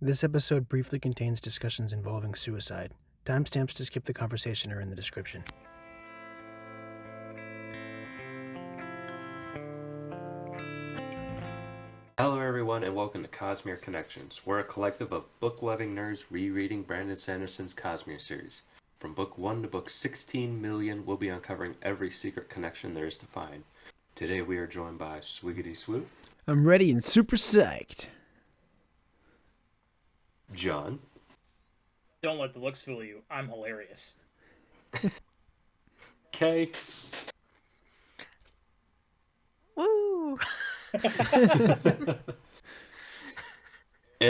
This episode briefly contains discussions involving suicide. Timestamps to skip the conversation are in the description. Hello everyone and welcome to Cosmere Connections. We're a collective of book-loving nerds rereading Brandon Sanderson's Cosmere series. From book 1 to book 16 million, we'll be uncovering every secret connection there is to find. Today we are joined by Swiggity Swoo, I'm ready and super psyched. John, Don't let the looks fool you. I'm hilarious. Kay, Woo! and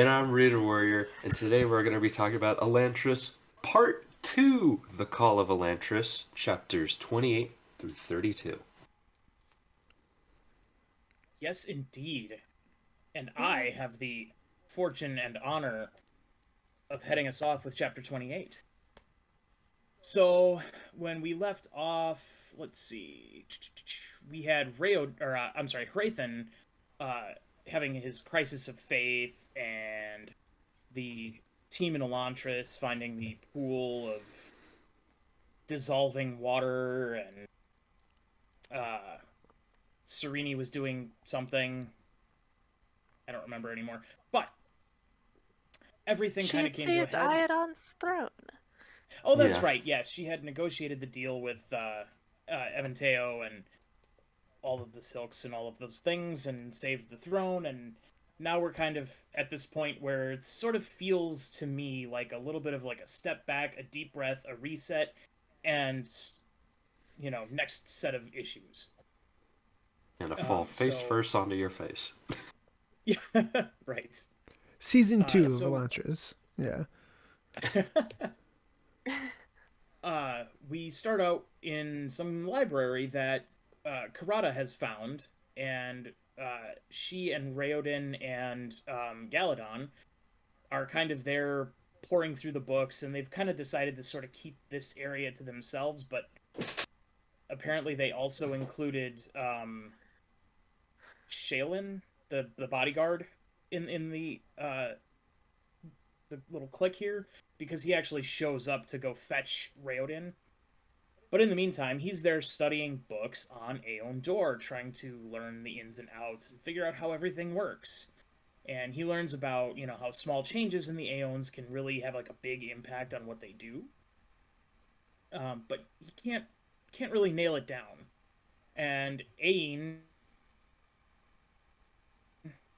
I'm ReaderWarrior, and today we're going to be talking about Elantris Part 2, The Call of Elantris, chapters 28 through 32. Yes, indeed. And I have the fortune and honor of heading us off with chapter 28. So, when we left off, let's see, we had Hrathen having his crisis of faith, and the team in Elantris finding the pool of dissolving water, and Serene was doing something. I don't remember anymore. But everything kind of came to a head. She had saved Iadon's throne. Oh, that's Yeah. right. Yes, she had negotiated the deal with Evanteo and all of the silks and all of those things, and saved the throne. And now we're kind of at this point where it sort of feels to me like a little bit of like a step back, a deep breath, a reset, and next set of issues. And a fall face first onto your face. Yeah, right. Season 2 so- of Elantris. Yeah. We start out in some library that Karada has found, and she and Raoden and Galadon are kind of there pouring through the books, and they've kind of decided to sort of keep this area to themselves, but apparently they also included Shaylin, the bodyguard, in the little clique here, because he actually shows up to go fetch Raoden. But in the meantime, he's there studying books on Aeon Door, trying to learn the ins and outs and figure out how everything works. And he learns about, how small changes in the Aeons can really have like a big impact on what they do. But he can't really nail it down. And Aeon,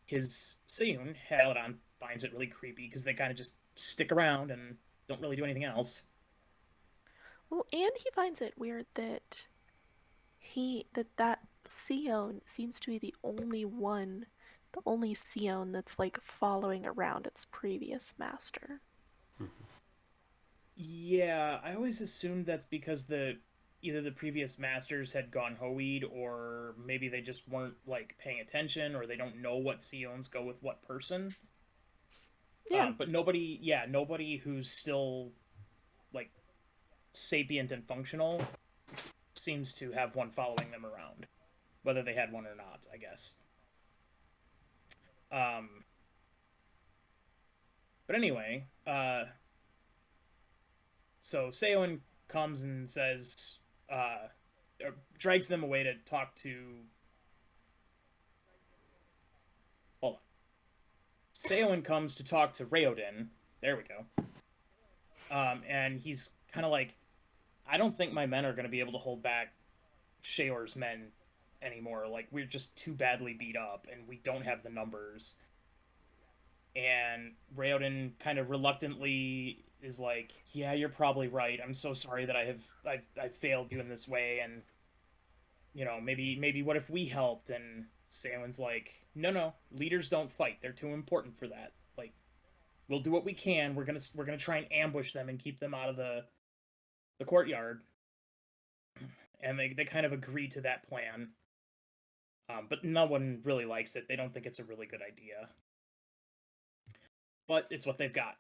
his Seun, Haladon, finds it really creepy because they kind of just stick around and don't really do anything else. Well, and he finds it weird that that Sion seems to be the only Sion that's like following around its previous master. Yeah, I always assumed that's because either the previous masters had gone Hoed, or maybe they just weren't like paying attention, or they don't know what Sions go with what person. Yeah. But nobody who's still like sapient and functional seems to have one following them around, whether they had one or not, I guess. But anyway, so Seoin comes and says, or drags them away to talk to. Hold on. Seoin comes to talk to Raoden. There we go. And he's kind of like, I don't think my men are going to be able to hold back Shaor's men anymore. Like, we're just too badly beat up, and we don't have the numbers. And Raoden kind of reluctantly is like, yeah, you're probably right. I'm so sorry that I've failed you in this way, and maybe what if we helped? And Seoin's like, no, leaders don't fight. They're too important for that. Like, we'll do what we can. We're gonna try and ambush them and keep them out of the courtyard. And they kind of agree to that plan. But no one really likes it. They don't think it's a really good idea. But it's what they've got.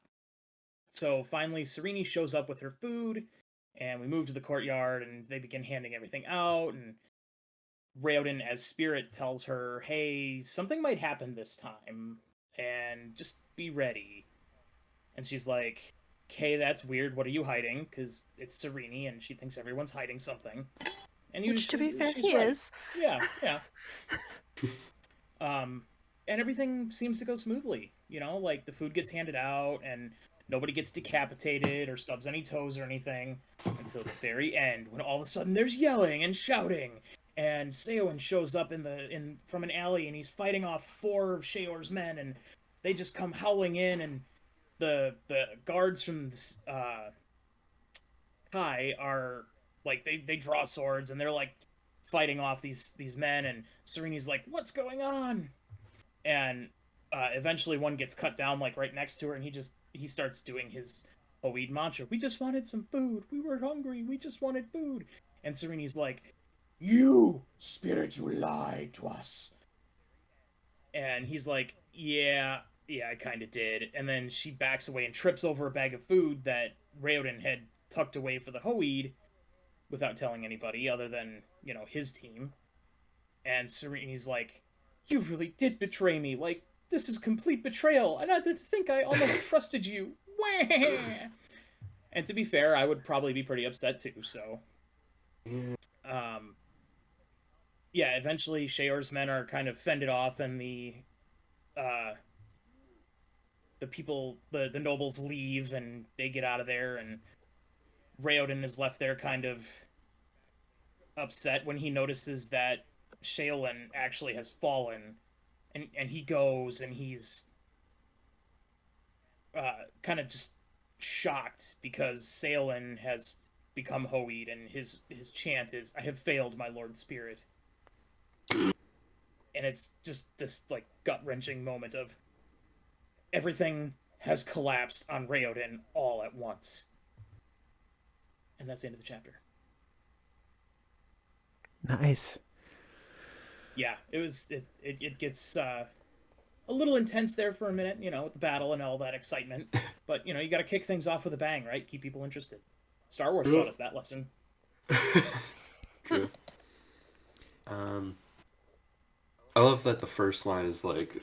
So finally, Serene shows up with her food, and we move to the courtyard, and they begin handing everything out, and Raoden, as Spirit, tells her, hey, something might happen this time, and just be ready. And she's like, "Okay, that's weird. What are you hiding?" Because it's Serene, and she thinks everyone's hiding something. And Which, to be fair, she's he right. is. Yeah, yeah. And everything seems to go smoothly. Like the food gets handed out, and nobody gets decapitated or stubs any toes or anything until the very end, when all of a sudden there's yelling and shouting, and Seoin shows up from an alley, and he's fighting off 4 of Sheor's men, and they just come howling in, and the guards from Kai are like they draw swords, and they're like fighting off these men, and Serene's like, "What's going on?" And eventually one gets cut down like right next to her, and he starts doing his Hoid mantra. "We just wanted some food. We were hungry. We just wanted food." And Serene's like, "You spirit, you lied to us." And he's like, "Yeah, I kind of did." And then she backs away and trips over a bag of food that Raoden had tucked away for the Hoid without telling anybody other than, his team. And Serene's like, "You really did betray me. Like, this is complete betrayal. And I did think I almost trusted you." And to be fair, I would probably be pretty upset too, so. Yeah, eventually Sheor's men are kind of fended off, and the people, the nobles leave, and they get out of there, and Raoden is left there kind of upset when he notices that Shaolin actually has fallen, and he goes, and he's kind of just shocked because Shaolin has become Hoid, and his chant is, "I have failed, my Lord Spirit." And it's just this like gut-wrenching moment of everything has collapsed on Raoden all at once. And that's the end of the chapter. Nice. Yeah, it gets a little intense there for a minute, with the battle and all that excitement. But, you got to kick things off with a bang, right? Keep people interested. Star Wars taught us that lesson. True. I love that the first line is like,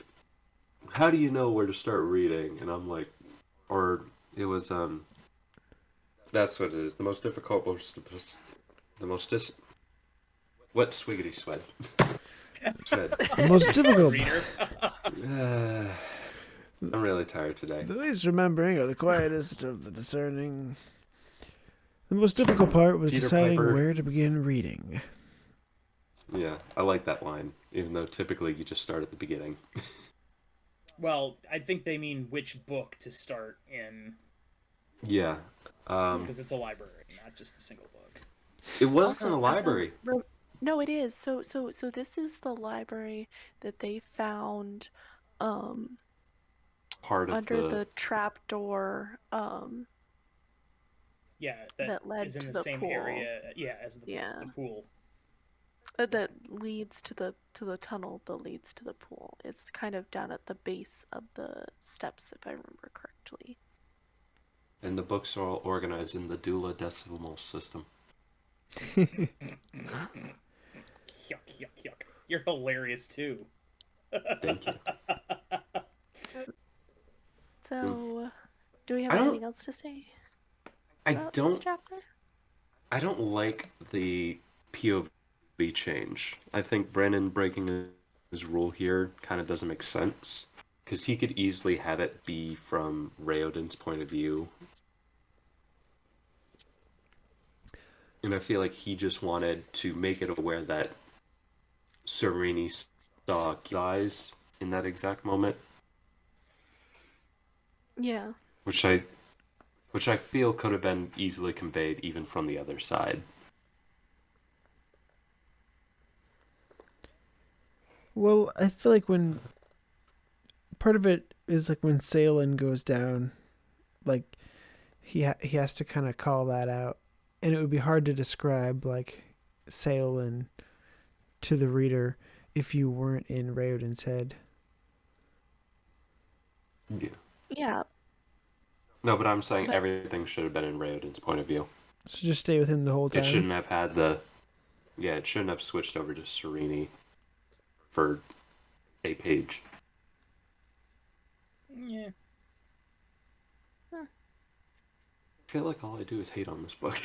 "How do you know where to start reading?" And I'm like, or it was, that's what it is. The most difficult, what Swiggity Sweat? The most difficult. Reader. I'm really tired today. The least remembering are the quietest of the discerning. The most difficult part was Peter deciding Piper. where to begin reading. Yeah, I like that line, even though typically you just start at the beginning. Well, I think they mean which book to start in. Yeah. Because it's a library, not just a single book. It was Also, in a library. No, it is. So this is the library that they found Part of under the trapdoor Yeah, that led is in to the the same pool. area. Yeah, as the pool. That leads to the tunnel that leads to the pool. It's kind of down at the base of the steps, if I remember correctly. And the books are all organized in the duodecimal system. Yuck, yuck. You're hilarious too. Thank you. So, do we have I don't- anything else to say I about this don't chapter? I don't like the POV change. I think Brennan breaking his rule here kind of doesn't make sense, because he could easily have it be from Raoden's point of view. And I feel like he just wanted to make it aware that Serene saw eyes in that exact moment. Yeah. Which I feel could have been easily conveyed even from the other side. Well, I feel like when part of it is like when Salen goes down, like he has to kind of call that out, and it would be hard to describe like Salen to the reader if you weren't in Raoden's head. Yeah. Yeah. No, but I'm saying everything should have been in Raoden's point of view. So just stay with him the whole time. It shouldn't have had the... Yeah, it shouldn't have switched over to Serene for a page. Yeah. feel like all I do is hate on this book.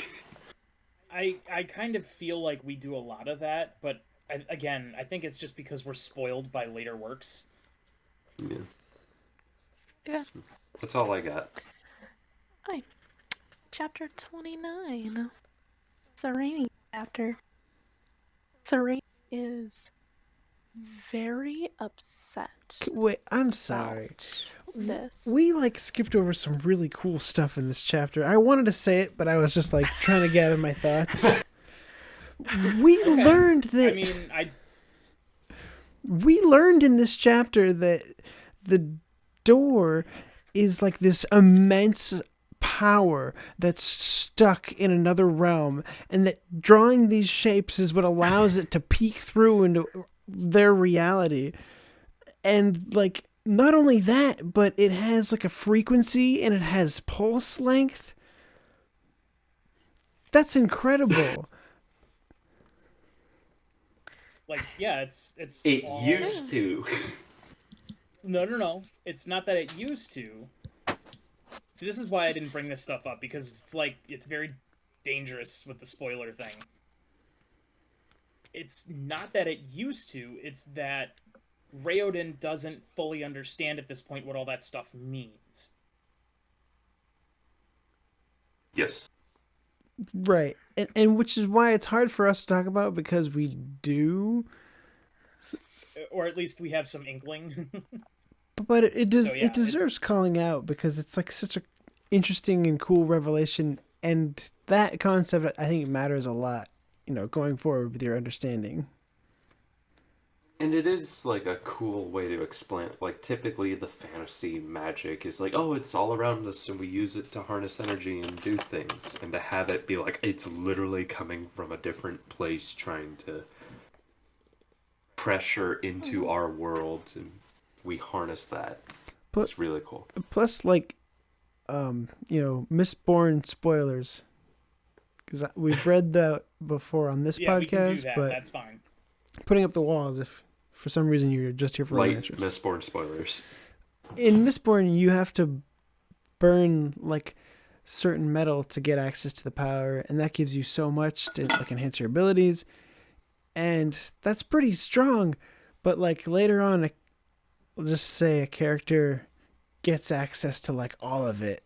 I kind of feel like we do a lot of that, but again, I think it's just because we're spoiled by later works. Yeah. Yeah. That's all I got. Alright. Chapter 29. Serene chapter. Serene is very upset Wait, I'm sorry. about this. We like skipped over some really cool stuff in this chapter. I wanted to say it, but I was just like trying to gather my thoughts. We Okay. learned that I mean, we learned in this chapter that the door is like this immense power that's stuck in another realm, and that drawing these shapes is what allows it to peek through into their reality. And like, not only that, but it has like a frequency and it has pulse length. That's incredible. like, yeah, it's It all... used to. No. It's not that it used to. See, this is why I didn't bring this stuff up, because it's like, it's very dangerous with the spoiler thing. It's not that it used to, it's that Raoden doesn't fully understand at this point what all that stuff means. Yes. Right. And which is why it's hard for us to talk about, because we do. Or at least we have some inkling. But it does. So, yeah, it deserves calling out, because it's like such a interesting and cool revelation, and that concept I think matters a lot. Going forward with your understanding. And it is like a cool way to explain it. Like typically the fantasy magic is like, oh, it's all around us and we use it to harness energy and do things. And to have it be like, it's literally coming from a different place trying to pressure into our world, and we harness that. It's really cool. Plus, like, Mistborn spoilers, because we've read that before on this Yeah, we can do podcast. that. But That's fine. putting up the walls, if for some reason you're just here for Light Elantris. Mistborn spoilers. In Mistborn, you have to burn like certain metal to get access to the power, and that gives you so much to like enhance your abilities, and that's pretty strong. But like later on, we'll just say a character gets access to like all of it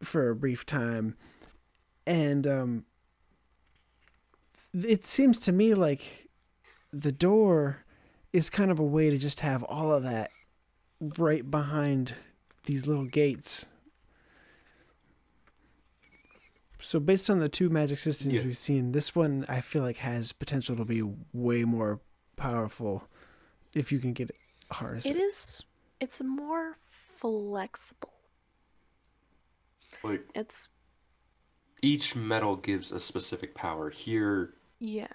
for a brief time, and it seems to me like the door is kind of a way to just have all of that right behind these little gates. So based on the two magic systems we've seen, this one I feel like has potential to be way more powerful if you can get it harness it. It's more flexible. Like It's each metal gives a specific power. Here, yeah.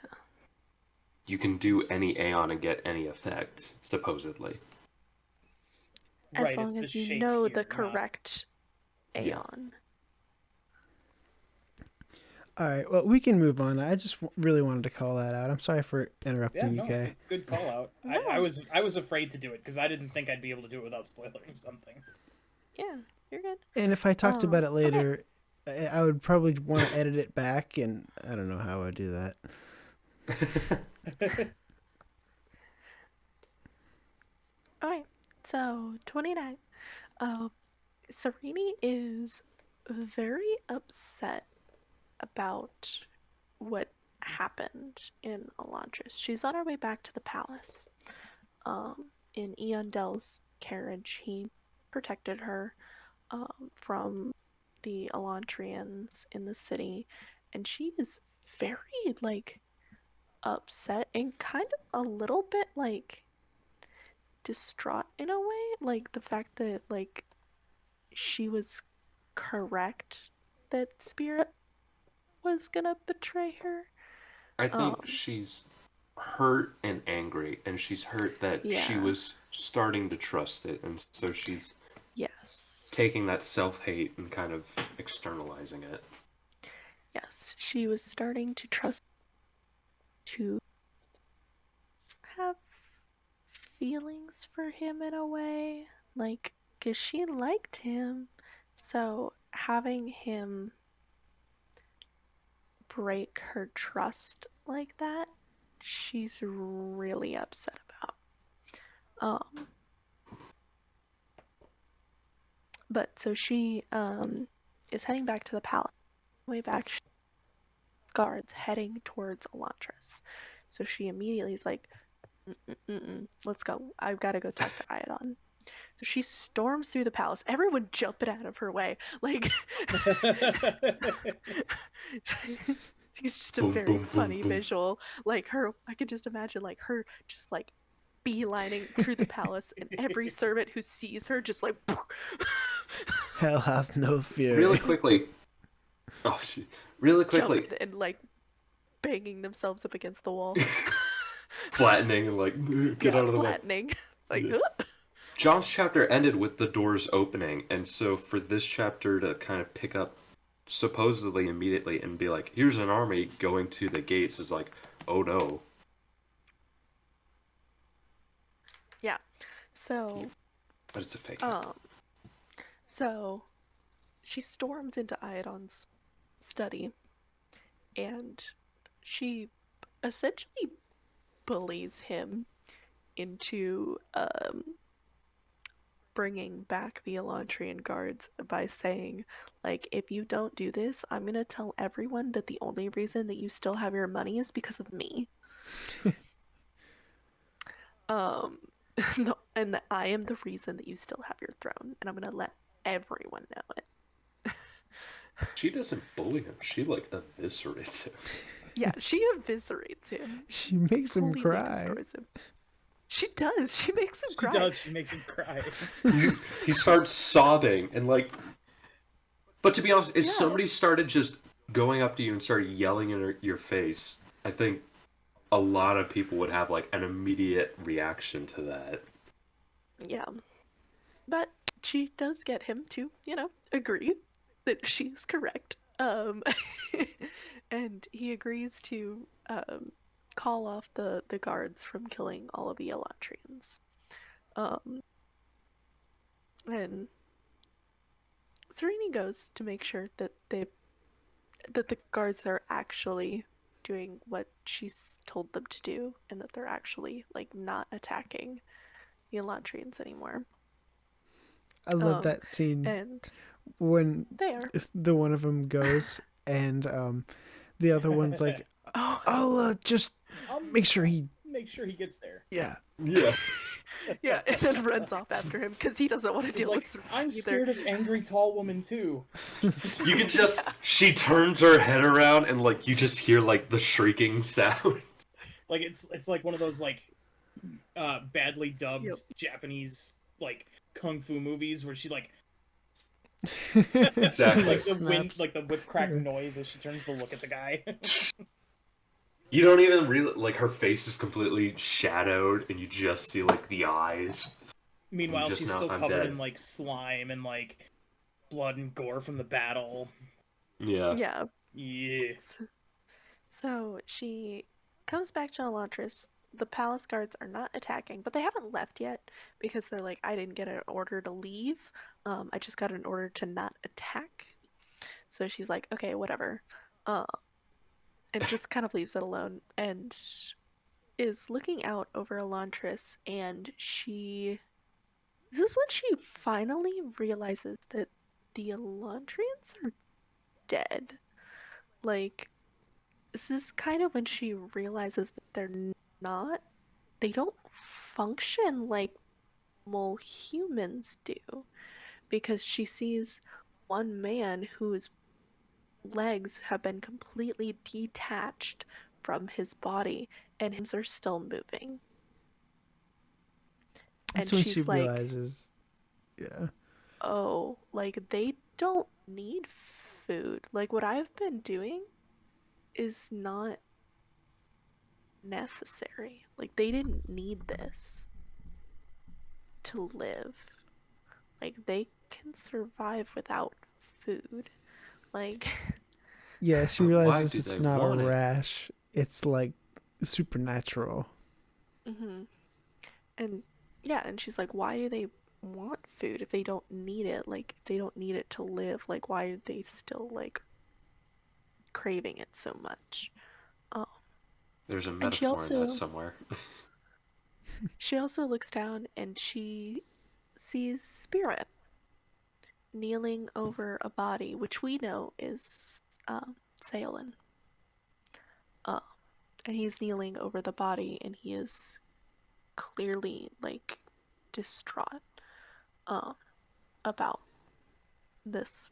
you can do any Aeon and get any effect, supposedly. As Right, long it's as the you shape know here, the not- correct Yeah. Aeon. All right, well, we can move on. I just really wanted to call that out. I'm sorry for Yeah, interrupting no, you, it's Kay. a good call out. No. I was afraid to do it because I didn't think I'd be able to do it without spoiling something. Yeah, you're good. And if I talked about it okay. later, I would probably want to edit it back, and I don't know how I would do that. Alright, so 29. Serene is very upset about what happened in Elantris. She's on her way back to the palace. In Eondel's carriage, he protected her from the Elantrians in the city, and she is very upset and kind of a little bit distraught in a way, the fact that she was correct that Spirit was gonna betray her. I think she's hurt and angry, and she's hurt that she was starting to trust it, and so she's taking that self-hate and kind of externalizing it. Yes, she was starting to trust, to have feelings for him in a way, because she liked him. So having him break her trust like that, she's really upset about. But so she is heading back to the palace. Way back, guards heading towards Elantris. So she immediately is like, let's go. I've got to go talk to Iadon. So she storms through the palace. Everyone jumping out of her way. Like, he's just a Boom, very boom, funny boom, boom. visual. Like her, I could just imagine like her just like beelining through the palace, and every servant who sees her just like. Hell hath no fear. Really quickly. Oh, shit. Really quickly. Jumping and like banging themselves up against the wall. Flattening and like, get out of the way. Flattening. Like, Yeah. John's chapter ended with the doors opening, and so for this chapter to kind of pick up supposedly immediately and be like, here's an army going to the gates is like, oh no. yeah. So, But it's a fake. so she storms into Iadon's study, and she essentially bullies him into bringing back the Elantrian guards by saying, like, if you don't do this, I'm gonna tell everyone that the only reason that you still have your money is because of me. No, and that I am the reason that you still have your throne, and I'm gonna let everyone know it. She doesn't bully him. She like eviscerates him. Yeah, she eviscerates him. She makes him Completely cry. destroys him. She does. She makes him She cry. does. She makes him cry. He starts sobbing and like. But to be honest, if Yeah. somebody started just going up to you and started yelling in your face, I think a lot of people would have like an immediate reaction to that. Yeah. But she does get him to, agree that she's correct. And he agrees to call off the guards from killing all of the Elantrians. And Serene goes to make sure that the guards are actually doing what she's told them to do, and that they're actually like not attacking the Elantrians anymore. I love that scene And when they are. the one of them goes and the other one's like, Oh, I'll just I'll make sure he, make sure he gets there. yeah. Yeah. yeah, and then runs off after him because he doesn't want to He's deal like, with Serene I'm either. scared of angry tall woman too. You can just she turns her head around and like you just hear like the shrieking sound. Like it's like one of those like badly dubbed Yep. Japanese like kung fu movies where she like Exactly. like the Snaps. like the whip crack noise as she turns to look at the guy. You don't even really like her face is completely shadowed and you just see like the eyes. Meanwhile, Just she's now, still I'm covered dead. in like slime and like blood and gore from the battle. Yeah. Yeah. Yes. So she comes back to Elantris. The palace guards are not attacking, but they haven't left yet because they're like, I didn't get an order to leave. I just got an order to not attack. So she's like, okay, whatever. And just kind of leaves it alone and is looking out over Elantris, and this is when she finally realizes that the Elantrians are dead. Like, this is kind of when she realizes that they don't function like normal humans do, because she sees one man whose legs have been completely detached from his body and his are still moving. That's And when she's she like, realizes, yeah. oh, like they don't need food. Like what I've been doing is not necessary. Like they didn't need this to live. Like they can survive without food. Like Yeah, she But why realizes do it's they not a want it? rash. It's like supernatural. and yeah, and she's like, why do they want food, if they don't need it, like they don't need it to live, like why are they still like craving it so much? Um, There's a and metaphor in that somewhere. she also looks down and she sees Spirit kneeling over a body, which we know is Salen. Uh, and he's kneeling over the body, and he is clearly like distraught um, about this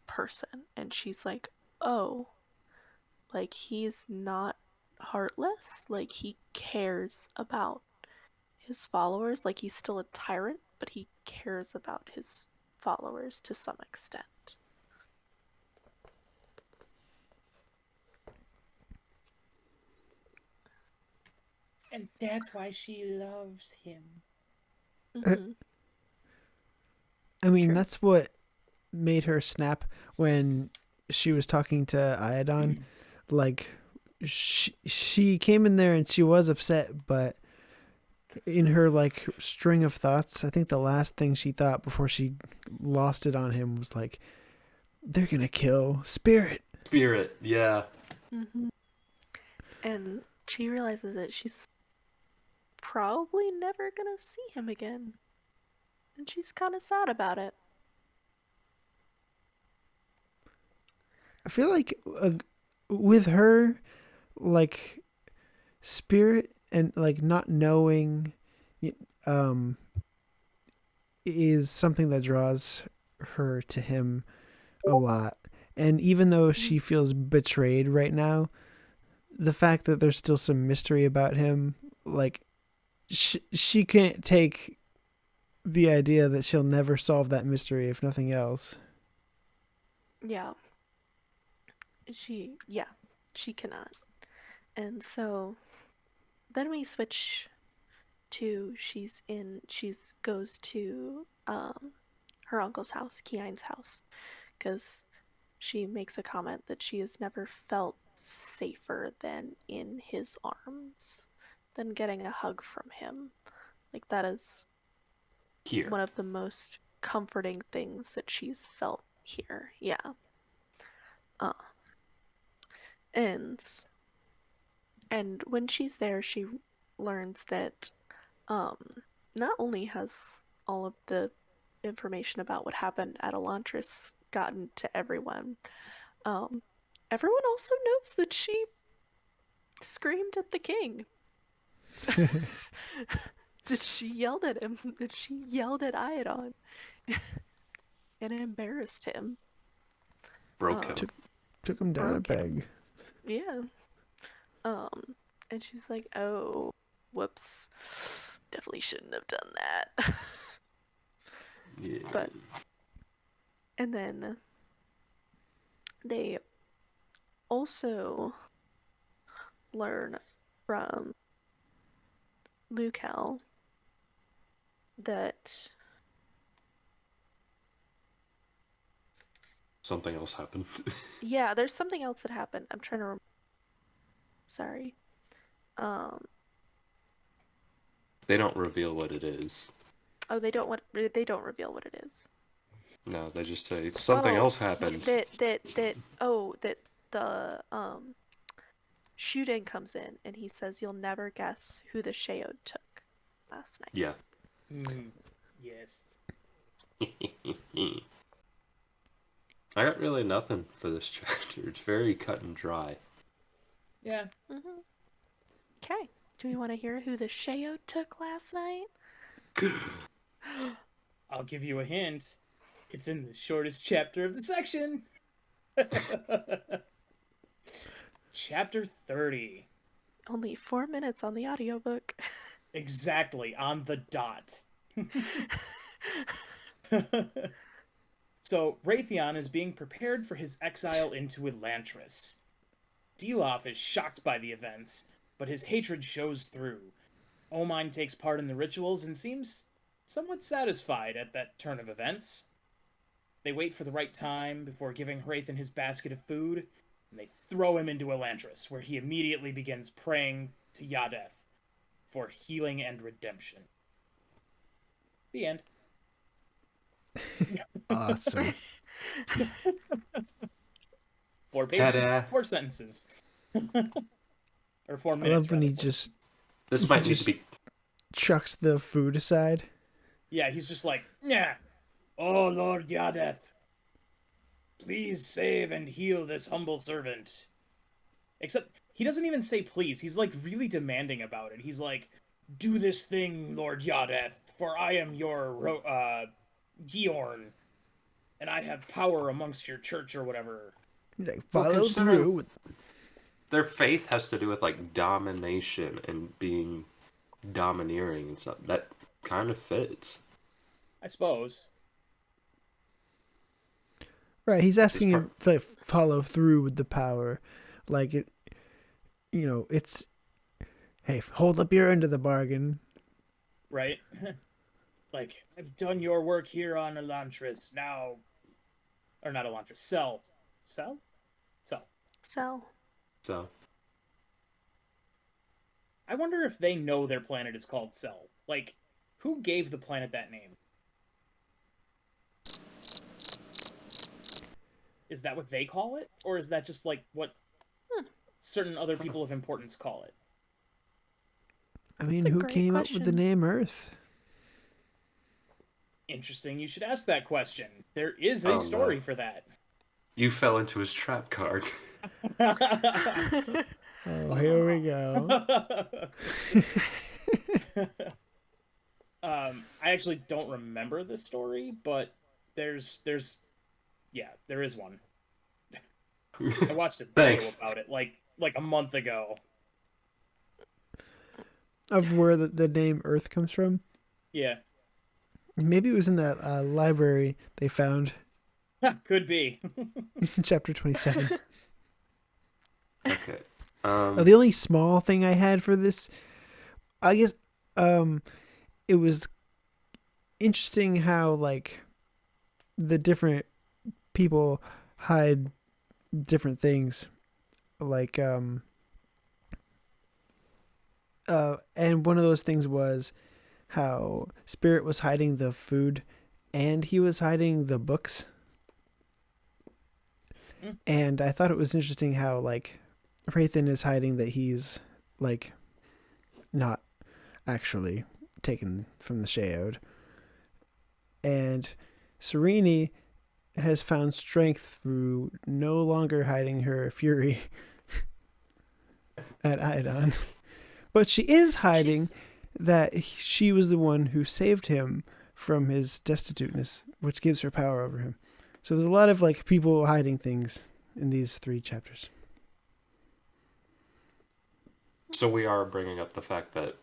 person. And she's like, "Oh, like he's not heartless. Like he cares about his followers. Like he's still a tyrant, but he cares about his followers to some extent." And that's why she loves him. Mm-hmm. I mean, True. that's what made her snap when she was talking to Iodon. Like, she came in there and she was upset, but in her like string of thoughts, I think the last thing she thought before she lost it on him was like, they're gonna kill Spirit. Spirit, yeah. Mm-hmm. And she realizes that she's probably never gonna see him again. And she's kind of sad about it. I feel like with her, like Spirit and like not knowing, um, is something that draws her to him a lot. And even though she feels betrayed right now, the fact that there's still some mystery about him, like she can't take the idea that she'll never solve that mystery if nothing else. Yeah. She cannot. And so then we switch to she goes to her uncle's house, Kian's house, because she makes a comment that she has never felt safer than in his arms, than getting a hug from him. Like that is Here. one of the most comforting things that she's felt here. Yeah. Uh, and when she's there, she learns that not only has all of the information about what happened at Elantris gotten to everyone, everyone also knows that she screamed at the king. That she yelled at him, that she yelled at Iodon and embarrassed him. Broke him. Took him down a peg. Yeah. And she's like, "Oh, whoops. Definitely shouldn't have done that." Yeah. But and then they also learn from Lukel that Something else happened. yeah, there's something else that happened. I'm trying to remember. Sorry. They don't reveal what it is. Oh, they don't reveal what it is. No, they just say something else happened. That the Shuden comes in and he says you'll never guess who the Sheod took last night. Yeah. Yes. I got really nothing for this chapter. It's very cut and dry. Yeah. Mm-hmm. Okay. Do we want to hear who the Sheod took last night? I'll give you a hint. It's in the shortest chapter of the section. Chapter 30. Only 4 minutes on the audiobook. Exactly, on the dot. So, Raytheon is being prepared for his exile into Elantris. Deloff is shocked by the events, but his hatred shows through. Omine takes part in the rituals and seems somewhat satisfied at that turn of events. They wait for the right time before giving Hrathen his basket of food, and they throw him into Elantris, where he immediately begins praying to Yadeth for healing and redemption. The end. Awesome. 4 pages, Ta-da. 4 sentences. Or 4 I minutes, love when rather, he 4 just sentences. This He might need just- to be. chucks the food aside. Yeah, he's just like, yeah. Oh, Lord Yadeth, please save and heal this humble servant. Except, he doesn't even say please. He's, like, really demanding about it. He's like, do this thing, Lord Yadeth, for I am your, Giorn, and I have power amongst your church or whatever. He's like, Well, follow considering- through. With... Their faith has to do with like domination and being domineering and stuff. That kind of fits. I suppose. Right, he's asking part- him to like, follow through with the power. Like, it, it's, hey, hold up your end of the bargain. Right? Like, I've done your work here on Elantris, now... Or not Elantris, Cell. Cell? Cell. So, So I wonder if they know their planet is called Cell. Like, who gave the planet that name? Is that what they call it? Or is that just, like, what certain other people of importance call it? I mean, That's a who great came up with the question. name Earth? Interesting, you should ask that question. There is Oh, a no. story for that. you fell into his trap card. Oh, here we go. I actually don't remember this story, but there is one. I watched a video Thanks. about it like a month ago. Of where the name Earth comes from. Yeah, Maybe it was in that library they found could be. in chapter 27. Okay. The only small thing I had for this, I guess, it was interesting how like the different people hide different things, like and one of those things was how Spirit was hiding the food, and he was hiding the books. And I thought it was interesting how like Wraithen is hiding that he's like not actually taken from the Sheod. And Serene has found strength through no longer hiding her fury at Iodon. But she is hiding that she was the one who saved him from his destituteness, which gives her power over him. So there's a lot of like people hiding things in these 3 chapters. So we are bringing up the fact that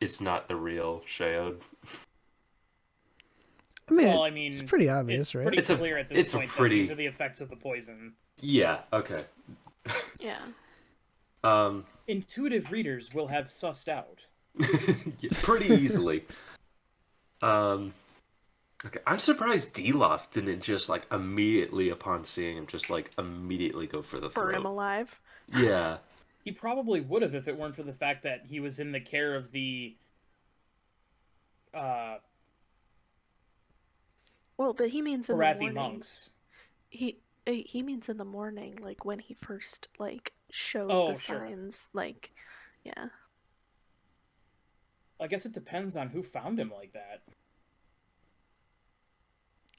it's not the real Sheod. I mean, Well, I mean, it's pretty obvious, it's right? pretty It's a- clear at this it's a point pretty- that these are the effects of the poison. Yeah. Okay. yeah. Intuitive readers will have sussed out. Yeah, pretty easily. Okay. I'm surprised Deloff didn't just like immediately upon seeing him just like immediately go for the Burn him throat. alive. Yeah. He probably would have if it weren't for the fact that he was in the care of the Well, but he means in the Parathi morning. monks. He means in the morning, like when he first like showed Oh, the sure. signs, like, yeah. I guess it depends on who found him like that.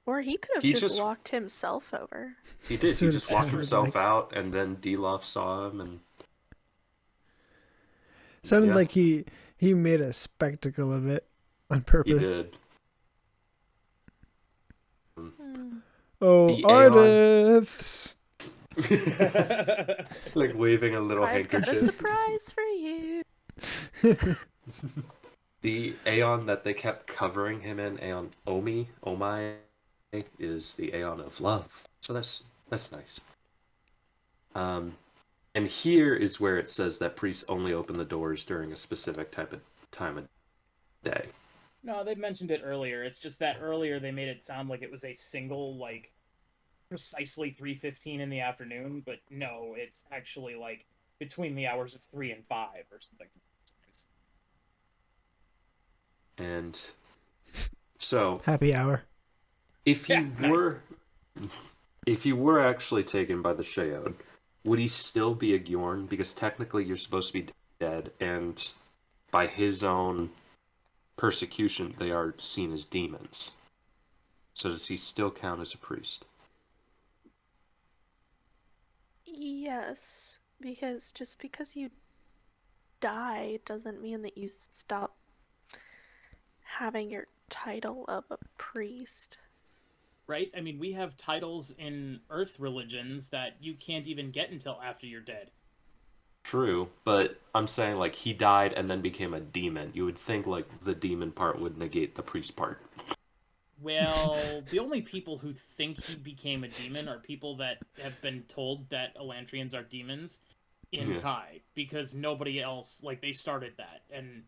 Or he could have He just just- walked himself over. He did. So He it just walked sounded himself like- out, and then Deloff saw him, and Sounded yeah. like he made a spectacle of it on he purpose. did. Oh, The Aeon. artists! Like waving a little I've got a handkerchief. surprise for you. The Aeon that they kept covering him in, Aeon Omai, is the Aeon of love. So that's nice. And here is where it says that priests only open the doors during a specific time of day. No, they mentioned it earlier. It's just that earlier they made it sound like it was a single, like, precisely 3:15 in the afternoon, but no, it's actually, like, between the hours of 3 and 5 or something. And So Happy hour. if Yeah, you nice. were if you were actually taken by the Sheod, would he still be a Gjorn? Because technically you're supposed to be dead, and by his own persecution, they are seen as demons. So does he still count as a priest? Yes, because just because you die doesn't mean that you stop having your title of a priest. Right? I mean, we have titles in Earth religions that you can't even get until after you're dead. True, but I'm saying like he died and then became a demon. You would think like the demon part would negate the priest part. Well, the only people who think he became a demon are people that have been told that Elantrians are demons in Yeah. Kai, because nobody else, like, they started that, and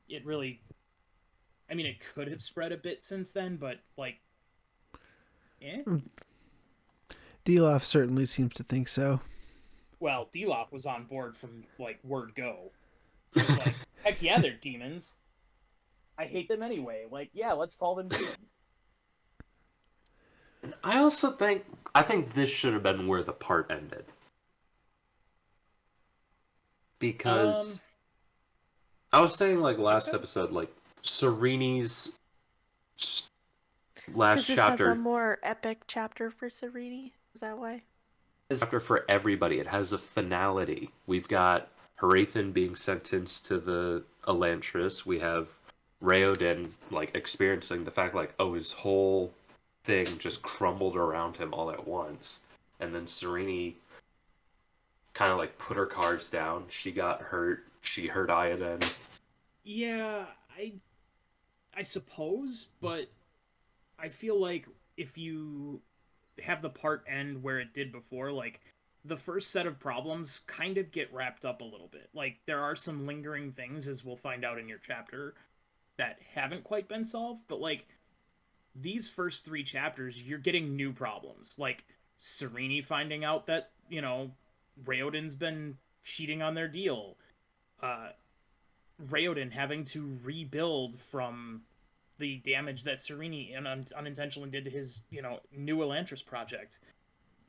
it really, I mean, it could have spread a bit since then, but, like, Deloff certainly seems to think so. Well, Deloff was on board from, like, word go. He was like, heck yeah, they're demons. I hate them anyway. Like, yeah, let's call them demons. I think this should have been where the part ended. Because I was saying like last episode, like Serene's last Because this chapter has a more epic chapter for Serene. Is that why? is chapter for everybody. It has a finality. We've got Hrathen being sentenced to the Elantris. We have Raoden like experiencing the fact like, oh, his whole thing just crumbled around him all at once. And then Serene kind of like put her cards down. She got hurt. She hurt Ioden. Yeah, I suppose, but I feel like if you have the part end where it did before, like, the first set of problems kind of get wrapped up a little bit. Like, there are some lingering things, as we'll find out in your chapter, that haven't quite been solved, but, like, these first 3 chapters, you're getting new problems. Like, Serene finding out that, you know, Raoden's been cheating on their deal. Raoden having to rebuild from the damage that Serene unintentionally did to his, you know, new Elantris project.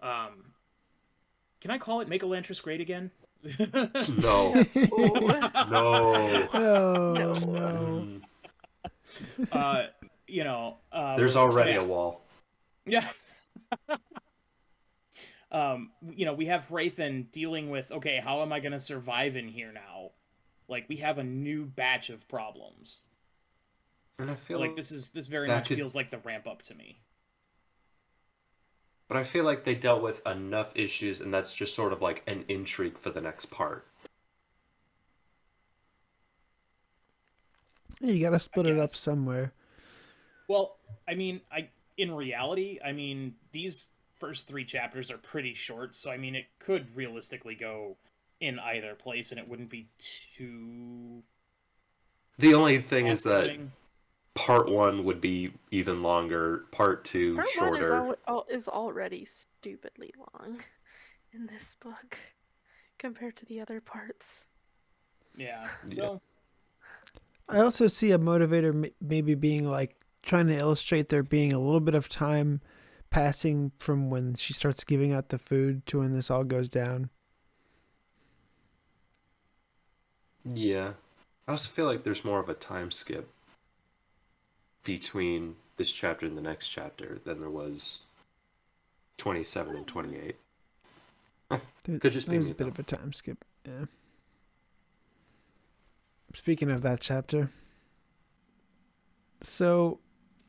Can I call it Make Elantris Great Again? No. Oh, No. Oh, No. no. You know, There's already yeah. a wall. Yeah. You know, we have Hrathen dealing with, okay, how am I going to survive in here now? Like, we have a new batch of problems. And I feel Like, this very that much feels like the ramp up to me. But I feel like they dealt with enough issues, and that's just sort of like an intrigue for the next part. You gotta split it up guess. somewhere. Well, I mean, in reality, I mean, these first 3 chapters are pretty short, so I mean, it could realistically go in either place, and it wouldn't be too. The only thing is that off-putting. part 1 would be even longer, part 2 Part shorter. 1 is already stupidly long in this book compared to the other parts. Yeah. So I also see a motivator maybe being like trying to illustrate there being a little bit of time passing from when she starts giving out the food to when this all goes down. Yeah. I also feel like there's more of a time skip between this chapter and the next chapter than there was 27 and 28. Could just be There's me, a bit though. of a time skip. Yeah. Speaking of that chapter, so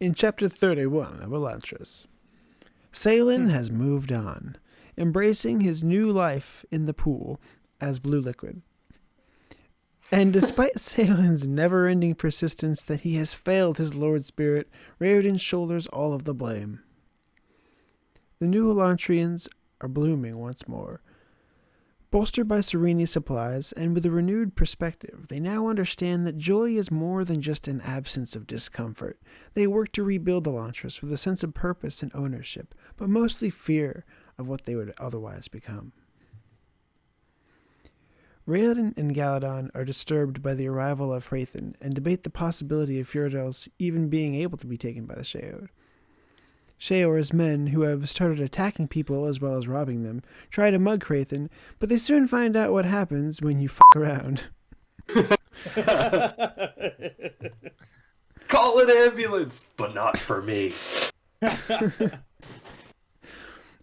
in chapter 31 of Elantris, Salen has moved on, embracing his new life in the pool as blue liquid. And despite Salen's never-ending persistence that he has failed his Lord Spirit, Raoden shoulders all of the blame. The new Elantrians are blooming once more. Bolstered by Serene's supplies, and with a renewed perspective, they now understand that joy is more than just an absence of discomfort. They work to rebuild Elantris with a sense of purpose and ownership, but mostly fear of what they would otherwise become. Raoden and Galadon are disturbed by the arrival of Hrathen and debate the possibility of Fjordell's even being able to be taken by the Sheor. Sheor's men, who have started attacking people as well as robbing them, try to mug Hrathen, but they soon find out what happens when you fuck around. Call an ambulance, but not for me.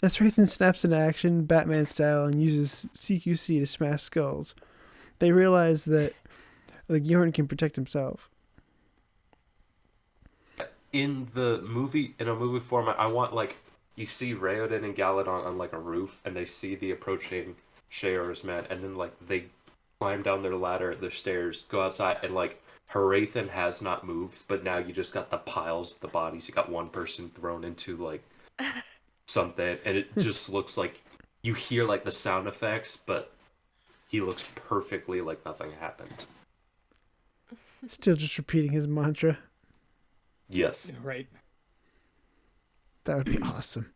As Hrathen snaps into action, Batman style, and uses CQC to smash skulls, they realize that Bjorn can protect himself. In a movie format, I want, like, you see Raoden and Galadon on, like, a roof, and they see the approaching Sheor's men, and then, like, they climb down their ladder, their stairs, go outside, and, like, Hrathen has not moved, but now you just got the piles of the bodies. You got one person thrown into, like, something, and it just looks like you hear, like, the sound effects, but he looks perfectly like nothing happened. Still just repeating his mantra. Yes. Right. That would be awesome.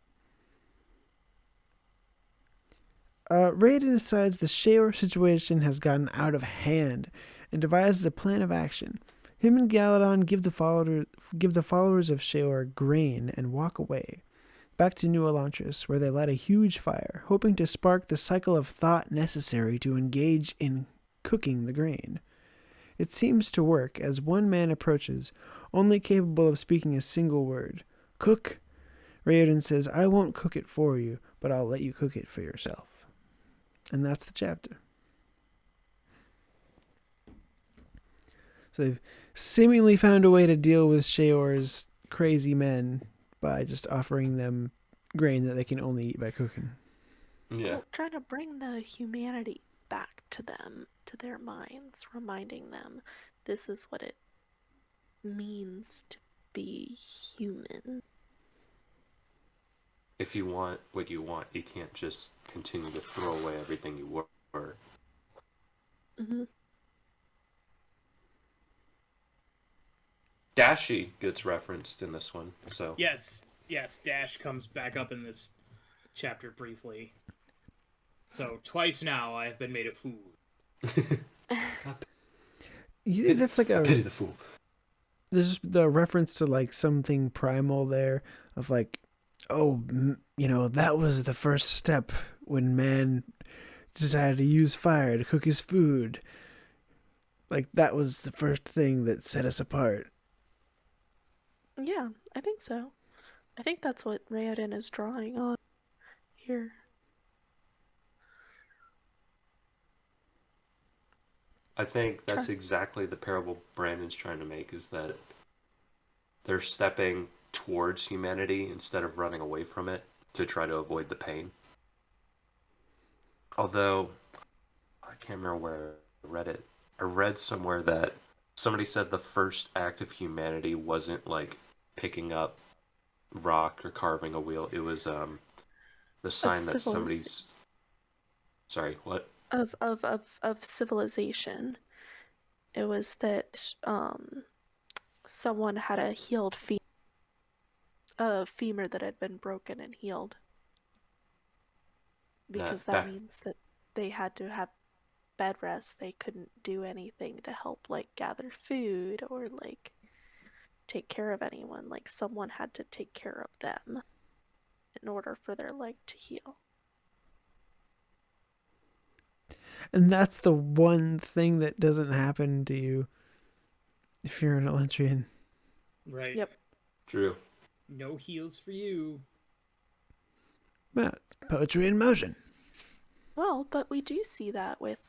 Raiden decides the Sheor situation has gotten out of hand and devises a plan of action. Him and Galadon give the followers of Sheor grain and walk away, back to New Elantris, where they light a huge fire, hoping to spark the cycle of thought necessary to engage in cooking the grain. It seems to work as one man approaches, only capable of speaking a single word. Cook. Raoden says, I won't cook it for you, but I'll let you cook it for yourself. And that's the chapter. So they've seemingly found a way to deal with Sheor's crazy men by just offering them grain that they can only eat by cooking. Yeah. Well, trying to bring the humanity back to them, to their minds, reminding them this is what it means to be human. If you want what you want, you can't just continue to throw away everything you were. Mm-hmm. Dashi gets referenced in this one, so... Yes, Dash comes back up in this chapter briefly. So, twice now I have been made a fool. You think that's like I pity the fool. There's the reference to like something primal there of like, oh, that was the first step when man decided to use fire to cook his food. Like that was the first thing that set us apart. Yeah, I think so. I think that's what Raoden is drawing on here. I think that's exactly the parable Brandon's trying to make, is that they're stepping towards humanity instead of running away from it to try to avoid the pain. Although, I can't remember where I read it. I read somewhere that somebody said the first act of humanity wasn't like picking up rock or carving a wheel. It was the sign that somebody's... Sorry, what? Of civilization. It was that someone had a healed femur that had been broken and healed. Because that means that they had to have bed rest. They couldn't do anything to help like gather food or like take care of anyone. Like someone had to take care of them in order for their leg to heal. And that's the one thing that doesn't happen to you if you're an Elantrian. Right. Yep. True. No heals for you. Well, it's poetry in motion. Well, but we do see that with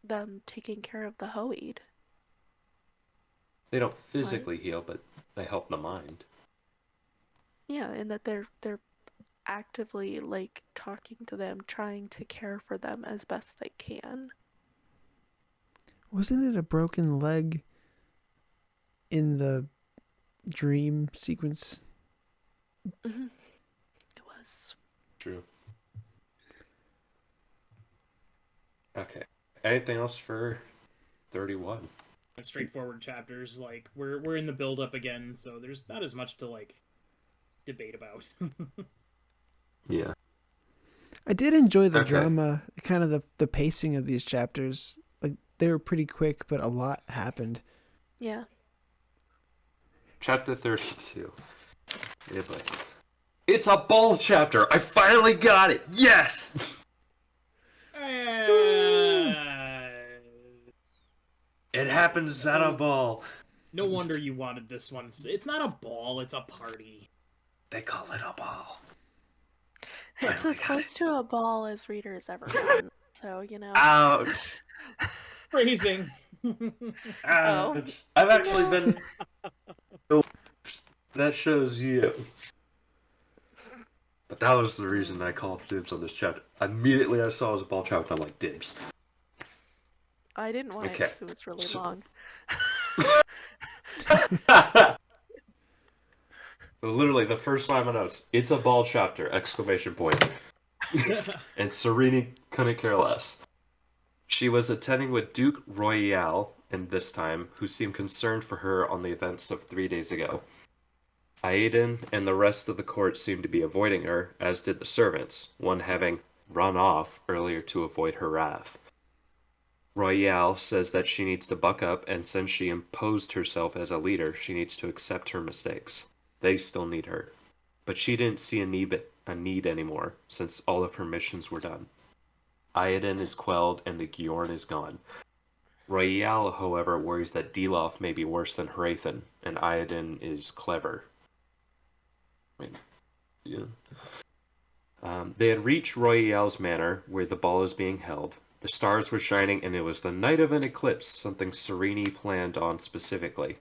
them taking care of the Hoid. They don't physically heal, but they help the mind. Yeah, and that they're actively like talking to them, trying to care for them as best they can. Wasn't it a broken leg in the dream sequence? Mm-hmm. It was. True. Okay. Anything else for 31? Straightforward chapters, like we're in the build up again, so there's not as much to like debate about. Yeah. I did enjoy the Okay. drama, kind of the pacing of these chapters. Like they were pretty quick, but a lot happened. Yeah. Chapter 32. Yeah, boy. It's a ball chapter! I finally got it! Yes! It happens at a ball. No wonder you wanted this one. It's not a ball, it's a party. They call it a ball. It's Finally as got close it. to a ball as Reader has ever gotten. So, you know. Ouch! Phrasing. Ouch! I've actually No. been... That shows you. But that was the reason I called dibs on this chapter. Immediately I saw it was a ball chapter, I'm like, dibs. I didn't want it Okay. because it was really long. Literally, the first line of my notes, it's a ball chapter, exclamation point. And Serene couldn't care less. She was attending with Duke Royale, and this time, who seemed concerned for her on the events of 3 days ago. Aiden and the rest of the court seemed to be avoiding her, as did the servants, one having run off earlier to avoid her wrath. Royale says that she needs to buck up, and since she imposed herself as a leader, she needs to accept her mistakes. They still need her. But she didn't see a need anymore, since all of her missions were done. Aiden is quelled, and the Gjorn is gone. Royale, however, worries that Delof may be worse than Hrathen, and Aiden is clever. I mean, yeah. They had reached Royale's manor, where the ball is being held. The stars were shining, and it was the night of an eclipse, something Serene planned on specifically.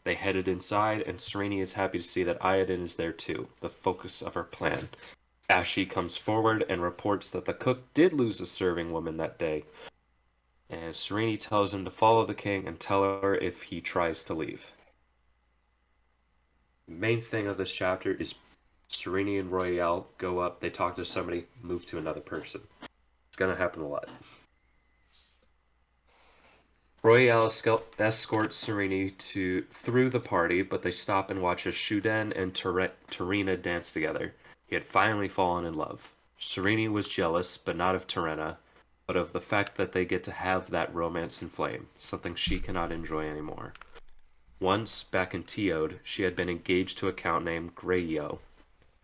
They headed inside, and Serene is happy to see that Aiden is there too, the focus of her plan. Ashi comes forward and reports that the cook did lose a serving woman that day. And Serene tells him to follow the king and tell her if he tries to leave. The main thing of this chapter is Serene and Royale go up, they talk to somebody, move to another person. It's gonna happen a lot. Royale escorts Serene through the party, but they stop and watch as Shuden and Terina dance together. He had finally fallen in love. Serene was jealous, but not of Terina, but of the fact that they get to have that romance and flame, something she cannot enjoy anymore. Once, back in Teod, she had been engaged to a count named Greyo,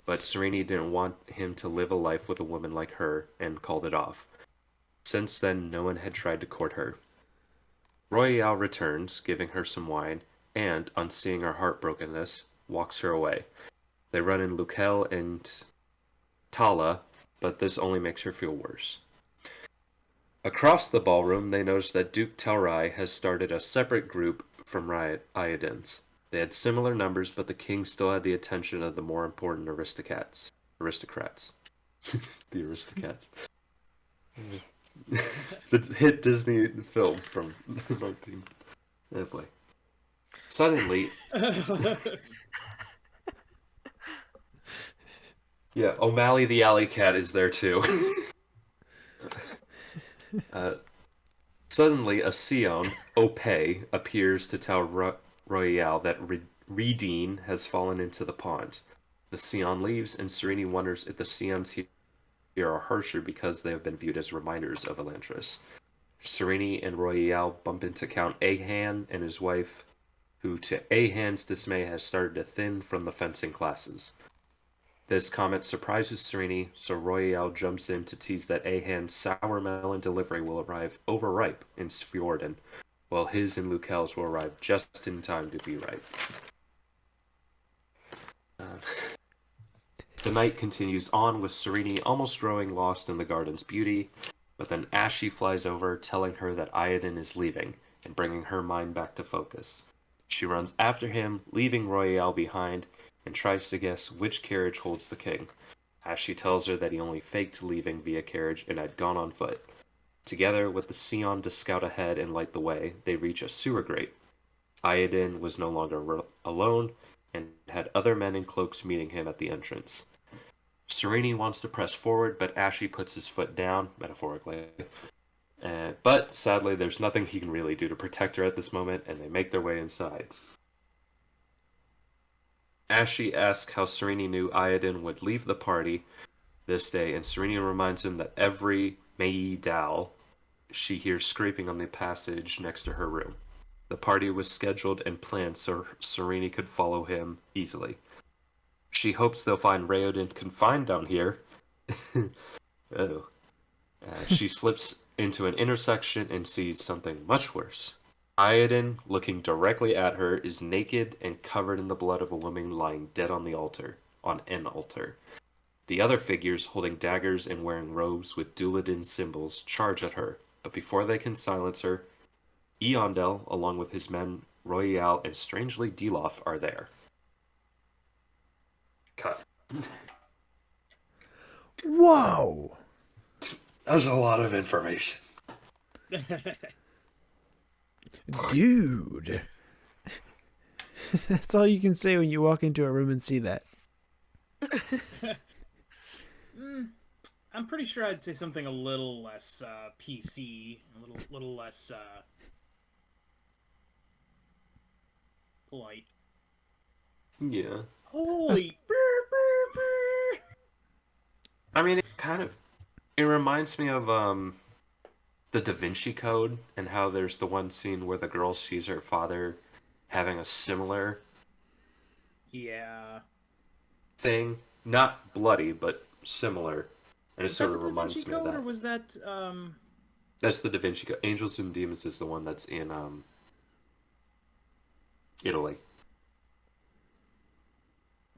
but Serene didn't want him to live a life with a woman like her, and called it off. Since then, no one had tried to court her. Royale returns, giving her some wine, and, on seeing her heartbrokenness, walks her away. They run in Lukel and Tala, but this only makes her feel worse. Across the ballroom, they notice that Duke Telrai has started a separate group from Iodins. They had similar numbers, but the king still had the attention of the more important aristocrats. The aristocrats. The hit Disney film from the 19... Oh boy. Suddenly... Yeah, O'Malley the alley cat is there too. Suddenly, a Sion, Opay, appears to tell Royale that Redeen has fallen into the pond. The Sion leaves, and Serene wonders if the Sions here are harsher because they have been viewed as reminders of Elantris. Serene and Royale bump into Count Ahan and his wife, who, to Ahan's dismay, has started to thin from the fencing classes. This comment surprises Serene, so Royale jumps in to tease that Ahan's sour melon delivery will arrive overripe in Fjorden, while his and Lukel's will arrive just in time to be ripe. The night continues on with Serene almost growing lost in the garden's beauty, but then Ashi flies over, telling her that Iodin is leaving, and bringing her mind back to focus. She runs after him, leaving Royale behind, and tries to guess which carriage holds the king. Ashi tells her that he only faked leaving via carriage and had gone on foot. Together, with the Sion to scout ahead and light the way, they reach a sewer grate. Iodin was no longer alone, and had other men in cloaks meeting him at the entrance. Serene wants to press forward, but Ashi puts his foot down, metaphorically. But, sadly, there's nothing he can really do to protect her at this moment, and they make their way inside. Ashi asks how Serene knew Iodin would leave the party, this day, and Serena reminds him that every Mei Dao she hears scraping on the passage next to her room. The party was scheduled and planned so Serena could follow him easily. She hopes they'll find Raoden confined down here. Oh. She slips into an intersection and sees something much worse. Iodin, looking directly at her, is naked and covered in the blood of a woman lying dead on an altar. The other figures, holding daggers and wearing robes with Duladin symbols, charge at her, but before they can silence her, Eondel, along with his men Royale and strangely Delof, are there. Cut. Whoa! That's a lot of information. Dude. That's all you can say when you walk into a room and see that. I'm pretty sure I'd say something a little less PC, a little less polite. Yeah. Holy. I mean, it reminds me of the Da Vinci Code and how there's the one scene where the girl sees her father having a similar thing, not bloody but similar, and it sort of reminds me of that. Or was that That's the Da Vinci Code. Angels and Demons is the one that's in Italy.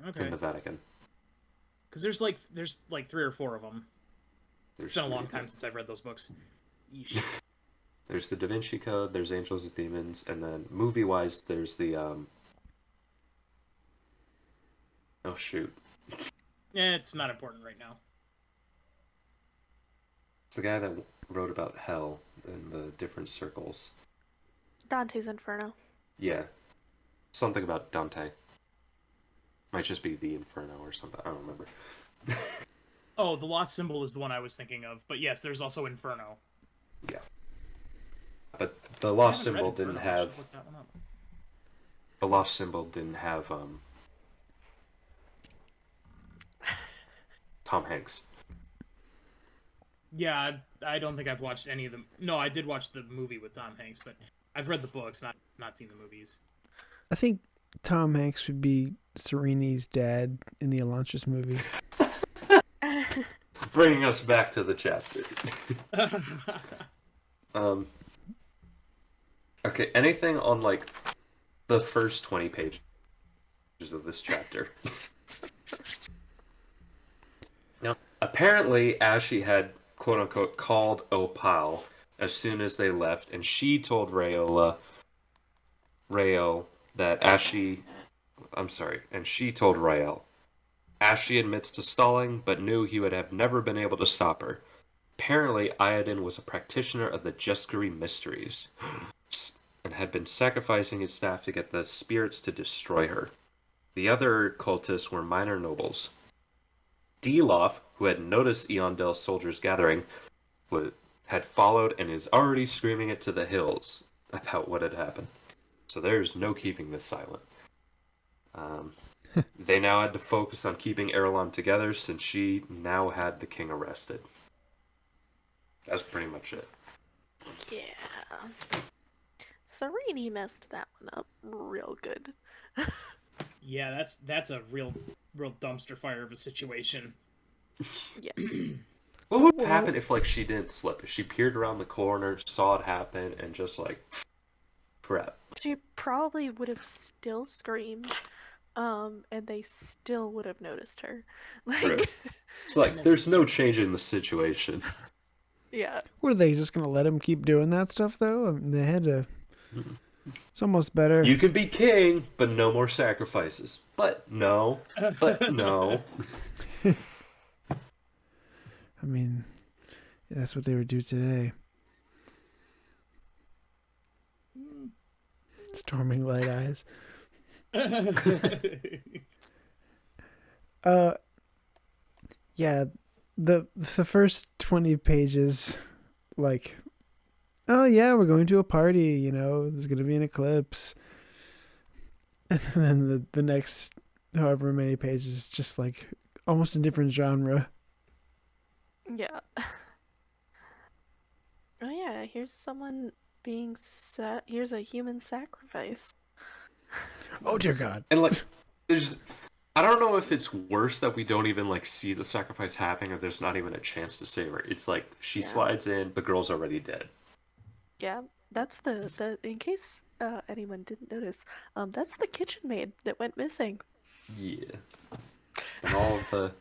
Okay. In the Vatican. Because there's like 3 or 4 of them. It's been a long time since I've read those books. Yeesh. There's the Da Vinci Code, there's Angels and Demons, and then movie-wise, there's the oh shoot. It's not important right now. It's the guy that wrote about hell and the different circles. Dante's Inferno. Yeah. Something about Dante. Might just be the Inferno or something. I don't remember. Oh, the Lost Symbol is the one I was thinking of. But yes, there's also Inferno. Yeah. But the Lost Symbol didn't have... The Lost Symbol didn't have Tom Hanks. Yeah, I don't think I've watched any of them. No, I did watch the movie with Tom Hanks, but I've read the books, not seen the movies. I think Tom Hanks would be Serene's dad in the Elantris movie. Bringing us back to the chapter. Okay, anything on like the first 20 pages of this chapter? Now, apparently Ashy had quote-unquote called Opal as soon as they left, and she told Rayo that she told Rael. Ashy admits to stalling, but knew he would have never been able to stop her. Apparently, Iodin was a practitioner of the Jeskari mysteries, and had been sacrificing his staff to get the spirits to destroy her. The other cultists were minor nobles. Delof, who had noticed Eondel's soldiers gathering, had followed and is already screaming it to the hills about what had happened. So there's no keeping this silent. They now had to focus on keeping Erelon together since she now had the king arrested. That's pretty much it. Yeah. Serene messed that one up real good. Yeah, that's a real dumpster fire of a situation. Yeah. What would happen if like she didn't slip? If she peered around the corner, saw it happen, and just like crap? She probably would have still screamed, and they still would have noticed her. Like, Right. It's like there's no change in the situation. Yeah. What, are they just going to let him keep doing that stuff, though? I mean, they had to... It's almost better. You can be king, but no more sacrifices. But no. But no. I mean, that's what they would do today. Storming Light Eyes. Yeah, the first 20 pages, like, oh yeah, we're going to a party, you know, there's gonna be an eclipse. And then the next however many pages, just like almost a different genre. Yeah. Oh yeah, here's someone being here's a human sacrifice. Oh dear God. And like, there's, I don't know if it's worse that we don't even like see the sacrifice happening, or there's not even a chance to save her. It's like she Yeah. slides in, the girl's already dead. Yeah, that's the in case anyone didn't notice, that's the kitchen maid that went missing. Yeah. And all of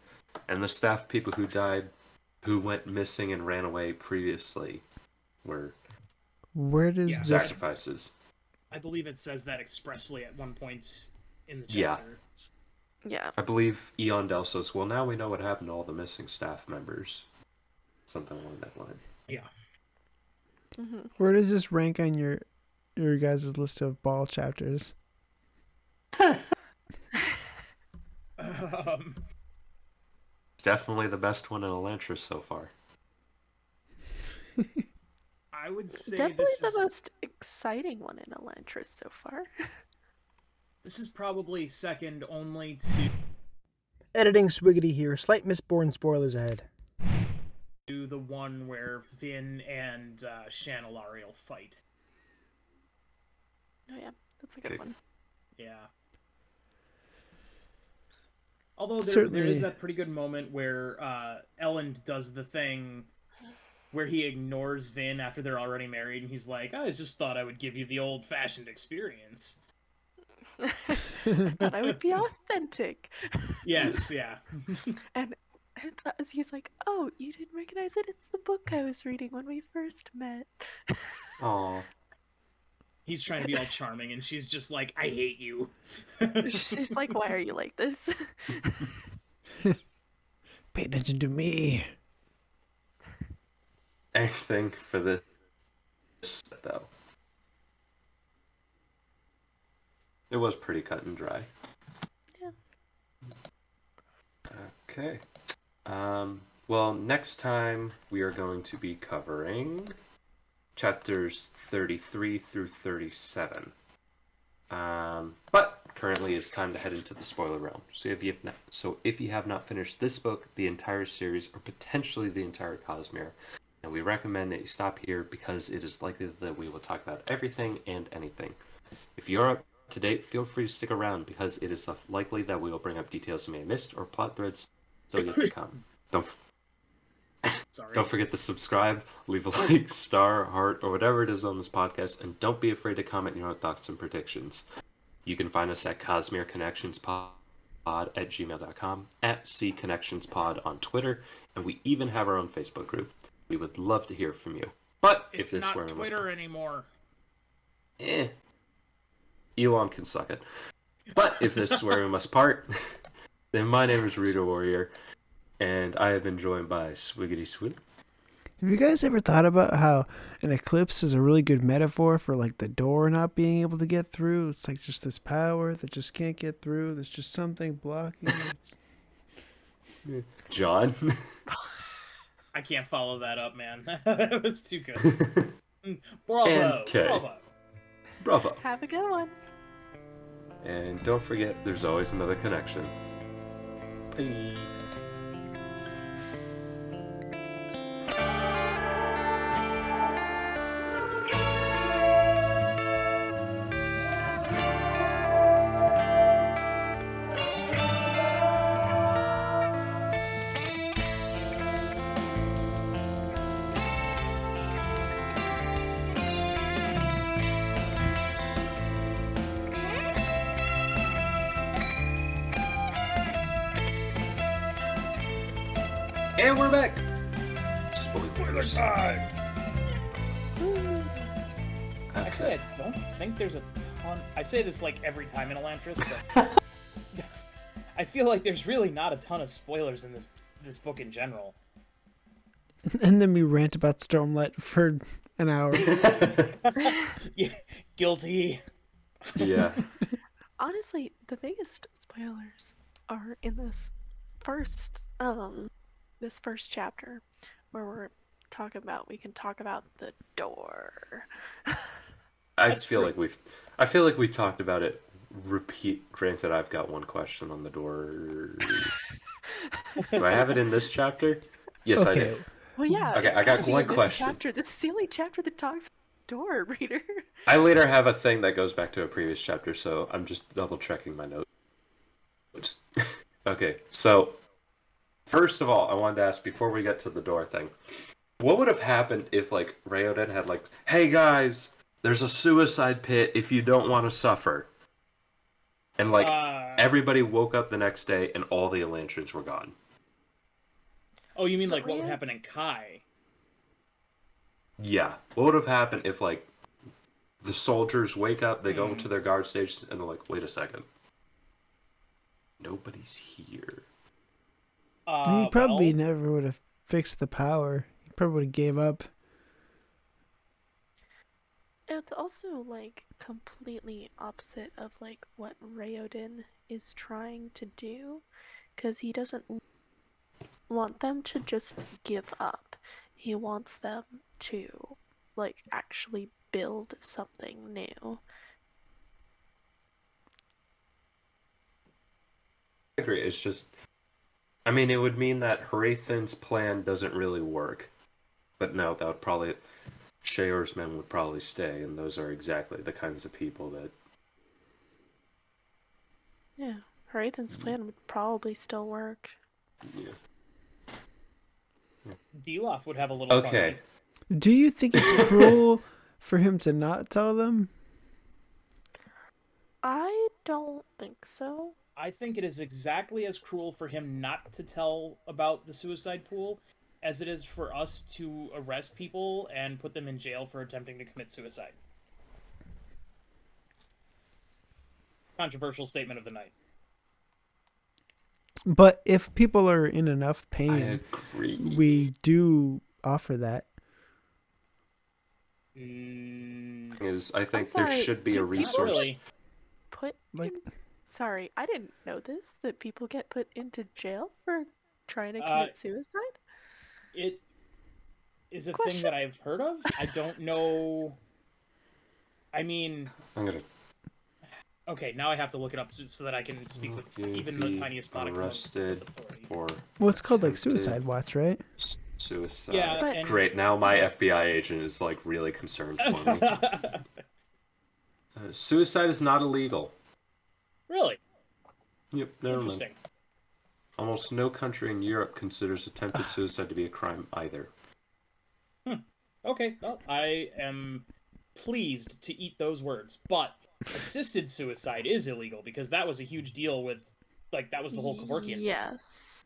the staff people who died, who went missing and ran away previously, were Where does Yeah. this? sacrifices. I believe it says that expressly at one point in the Yeah. chapter. Yeah. I believe Eon Del says, "Well, now we know what happened to all the missing staff members." Something along that line. Yeah. Mm-hmm. Where does this rank on your guys' list of ball chapters? It's definitely the best one in Elantris so far. I would say Definitely this the is most exciting one in Elantris so far. this is probably second only to Editing Swiggity here. Slight Mistborn spoilers ahead. the one where Vin and Chanelariel fight. Oh yeah, that's a good Okay. one. Yeah. Although there Certainly. is that pretty good moment where Elend does the thing where he ignores Vin after they're already married, and he's like, I just thought I would give you the old-fashioned experience. Thought I would be authentic. Yes, yeah. And he's like, "Oh, you didn't recognize it? It's the book I was reading when we first met." Aw. He's trying to be all charming, and she's just like, I hate you. She's like, "Why are you like this?" Pay attention to me. Anything for this, though. It was pretty cut and dry. Yeah. Okay. Well, next time we are going to be covering chapters 33 through 37. But currently it's time to head into the spoiler realm. So if you have not finished this book, the entire series, or potentially the entire Cosmere, and we recommend that you stop here because it is likely that we will talk about everything and anything. If you're up to date, feel free to stick around because it is likely that we will bring up details you may have missed or plot threads still yet to come. Sorry. Don't forget to subscribe, leave a like, star, heart, or whatever it is on this podcast, and don't be afraid to comment your own thoughts and predictions. You can find us at Cosmere Connections Pod at gmail.com, at @CConnectionsPod on Twitter, and we even have our own Facebook group. We would love to hear from you. But It's if this were not Twitter anymore. Elon can suck it. But if this is where we must part, then my name is ReaderWarrior, and I have been joined by Swiggity Swoo. Have you guys ever thought about how an eclipse is a really good metaphor for like the door not being able to get through? It's like just this power that just can't get through. There's just something blocking it. John. I can't follow that up, man. That was too good. Bravo. And Kay. Bravo. Bravo. Have a good one. And don't forget, there's always another connection. Bye. And we're back. Spoiler time. Actually, I don't think there's a ton. I say this like every time in Elantris, but I feel like there's really not a ton of spoilers in this book in general. And then we rant about Stormlight for an hour. Yeah, guilty. Yeah. Honestly, the biggest spoilers are in this first chapter where we can talk about the door. I That's feel true. like we talked about it. Granted, I've got one question on the door. Do I have it in this chapter? Yes, I Okay. do. Well, yeah. Okay, It's I got gotta be one in this question. chapter. This is the only chapter that talks about the door, reader. I later have a thing that goes back to a previous chapter, so I'm just double checking my notes. Okay, so first of all, I wanted to ask before we get to the door thing, what would have happened if like Rayoden had like, hey guys, there's a suicide pit if you don't want to suffer, and like everybody woke up the next day and all the Elantrians were gone. Oh, you mean But like what would Rhea- happen in Kai? Yeah, what would have happened if like the soldiers wake up, they go to their guard stations, and they're like, wait a second, nobody's here. He probably Well, never would have fixed the power. He probably would have gave up. It's also like completely opposite of like what Rayoden is trying to do, because he doesn't want them to just give up. He wants them to like actually build something new. I agree. It's just, I mean, it would mean that Harathan's plan doesn't really work. But no, that would probably, Sheor's men would probably stay, and those are exactly the kinds of people that. Yeah, Harathan's plan would probably still work. Yeah. Deloff would have a little Okay. party. Do you think it's cruel for him to not tell them? I don't think so. I think it is exactly as cruel for him not to tell about the suicide pool as it is for us to arrest people and put them in jail for attempting to commit suicide. Controversial statement of the night. But if people are in enough I pain, agree. we do offer that. I think there sorry, should be a do people resource. Really? Put Like, Sorry, I didn't know this, that people get put into jail for trying to commit suicide? It is a thing Question? that I've heard of. I don't know. I mean, I'm gonna. okay, now I have to look it up so that I can speak with even the tiniest modicum of arrested authority. for well, it's called like attempted Suicide Watch, right? suicide. Yeah, But- and Great. Now my FBI agent is like really concerned for me. Suicide is not illegal. Really Yep. Never mind. interesting. Almost no country in Europe considers attempted suicide to be a crime either. Okay, well, I am pleased to eat those words, but assisted suicide is illegal because that was a huge deal with, like, that was the whole Kevorkian thing. Yes.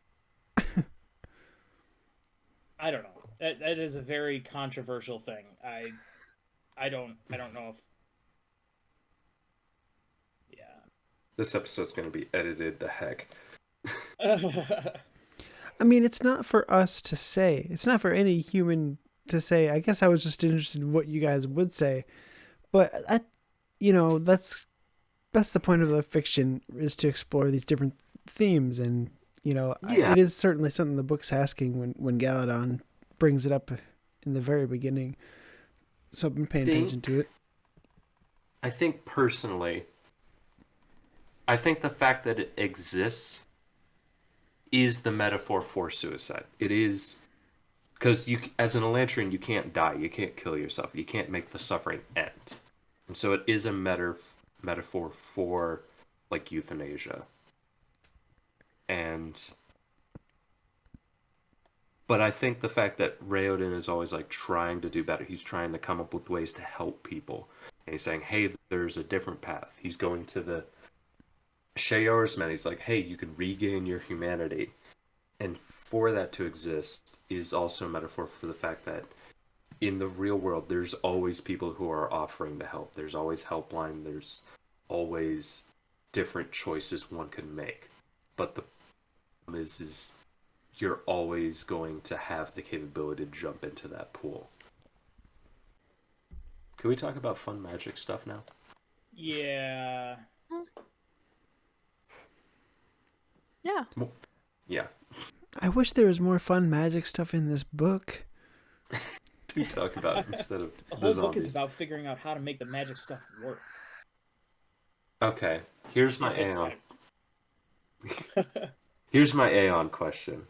I don't know. That is a very controversial thing. I don't know if. Yeah. This episode's gonna be edited the heck. I mean, it's not for us to say. It's not for any human to say. I guess I was just interested in what you guys would say. But that's the point of the fiction, is to explore these different themes, and Yeah. it is certainly something the book's asking when Galadon brings it up in the very beginning. So I've been paying attention to it. I think personally, I think the fact that it exists is the metaphor for suicide. It is because you, as an Elantrian, you can't die, you can't kill yourself, you can't make the suffering end, and so it is a metaphor for like euthanasia. But I think the fact that Rayoden is always like trying to do better, he's trying to come up with ways to help people, and he's saying, "Hey, there's a different path." He's going to the Sheor's men. He's like, "Hey, you can regain your humanity," and for that to exist is also a metaphor for the fact that in the real world, there's always people who are offering to help. There's always helpline. There's always different choices one can make. But the problem is you're always going to have the capability to jump into that pool. Can we talk about fun magic stuff now? Yeah. Yeah. Yeah. I wish there was more fun magic stuff in this book. We talk about it instead of The the whole book is zombies. about figuring out how to make the magic stuff work. Okay, here's my It's Aeon. fine. Here's my Aeon question.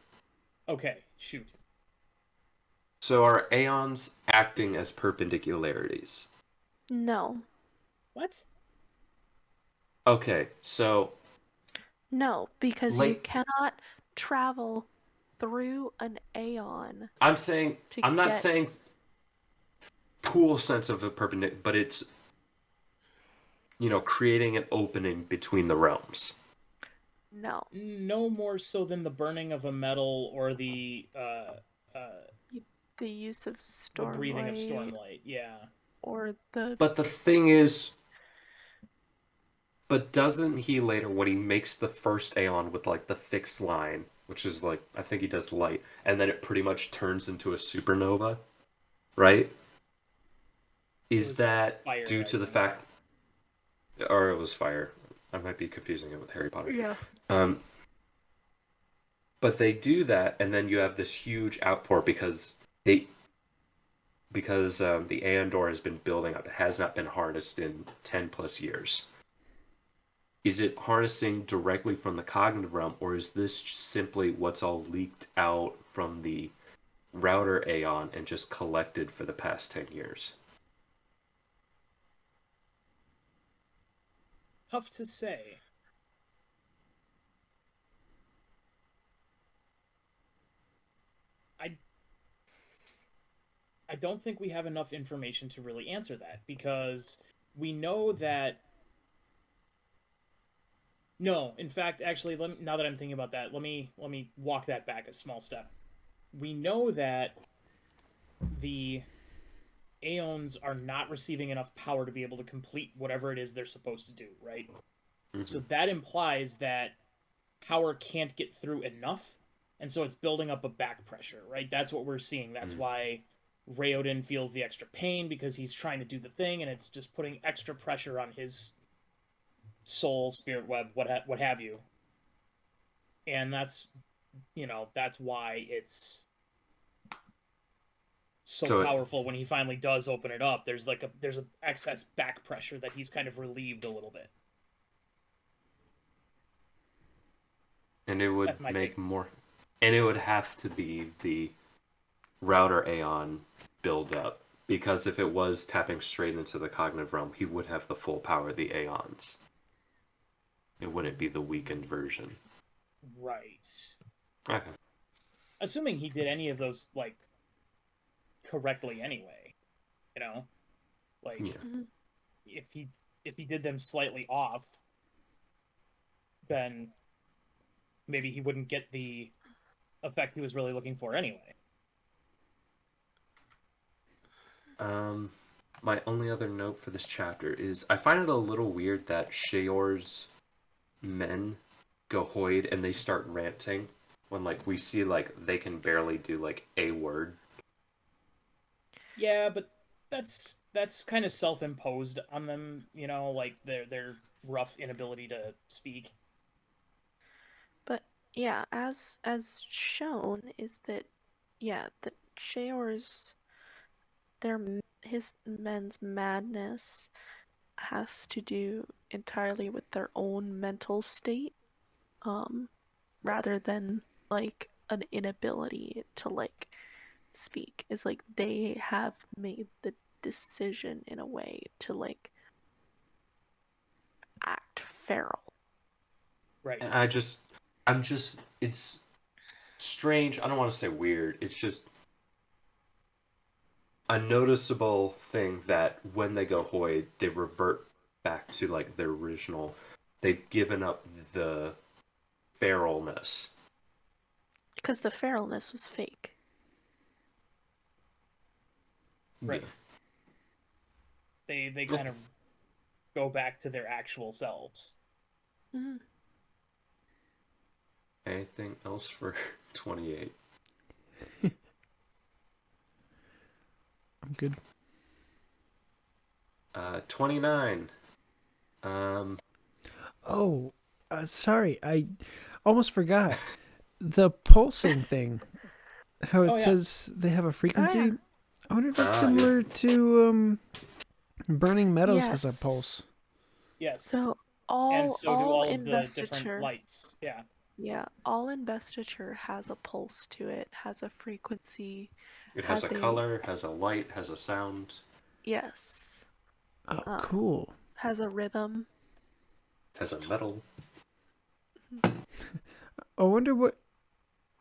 Okay, shoot. So are aeons acting as perpendicularities? No. What? Okay, so No, because you late. cannot travel through an aeon I'm saying to I'm not get. saying pool sense of a perpendicular, but it's creating an opening between the realms. No. No more so than the burning of a metal or The use of the breathing of stormlight stormlight. Yeah. or the. But the thing is, but doesn't he later, when he makes the first Aeon with like the fixed line, which is like, I think he does light, and then it pretty much turns into a supernova, right? It Is was that fire, due I to the think. fact, or it was fire? I might be confusing it with Harry Potter. Yeah. Um, but they do that, and then you have this huge outpour because the Aeon has been building up. It has not been harnessed in 10 plus years. Is it harnessing directly from the cognitive realm, or is this simply what's all leaked out from the router Aeon and just collected for the past 10 years? Tough to say. I I don't think we have enough information to really answer that, because we know that. No, in fact, actually, now that I'm thinking about that, let me walk that back a small step. We know that the Aeons are not receiving enough power to be able to complete whatever it is they're supposed to do, right? Mm-hmm. So that implies that power can't get through enough, and so it's building up a back pressure, right? That's what we're seeing. That's why Raoden feels the extra pain, because he's trying to do the thing, and it's just putting extra pressure on his soul, spirit web, what have you. And that's that's why it's so So powerful when he finally does open it up. There's a excess back pressure that he's kind of relieved a little bit. and it would That's my make take. more, and it would have to be the router Aeon build up, because if it was tapping straight into the cognitive realm, he would have the full power of the Aeons. It wouldn't be the weakened version. Right. Okay. Assuming he did any of those like correctly anyway, you know? Like Yeah. if he did them slightly off, then maybe he wouldn't get the effect he was really looking for anyway. My only other note for this chapter is I find it a little weird that Sheor's men go Hoid and they start ranting when like we see like they can barely do like a word. Yeah, but that's kind of self-imposed on them, like their rough inability to speak. But yeah, as shown is that the Sheor's his men's madness has to do entirely with their own mental state, rather than like an inability to like speak. Is like they have made the decision in a way to like act feral. Right. And it's strange. I don't want to say weird. It's just a noticeable thing that when they go Hoid, they revert back to like their original. They've given up the feralness. Because the feralness was fake. Right. Yeah. They kind of go back to their actual selves. Mm-hmm. Anything else for 28? I'm good. 29. Oh, sorry. I almost forgot. The pulsing thing. How it says they have a frequency. yeah. I wonder if that's Yeah. similar to burning metals has a Yes. pulse. Yes. So and so do all of the investiture, different lights. Yeah. yeah, all investiture has a pulse to it, has a frequency, It has a a color, has a light, has a sound, yes, Oh, cool. has a rhythm. has a metal. I wonder what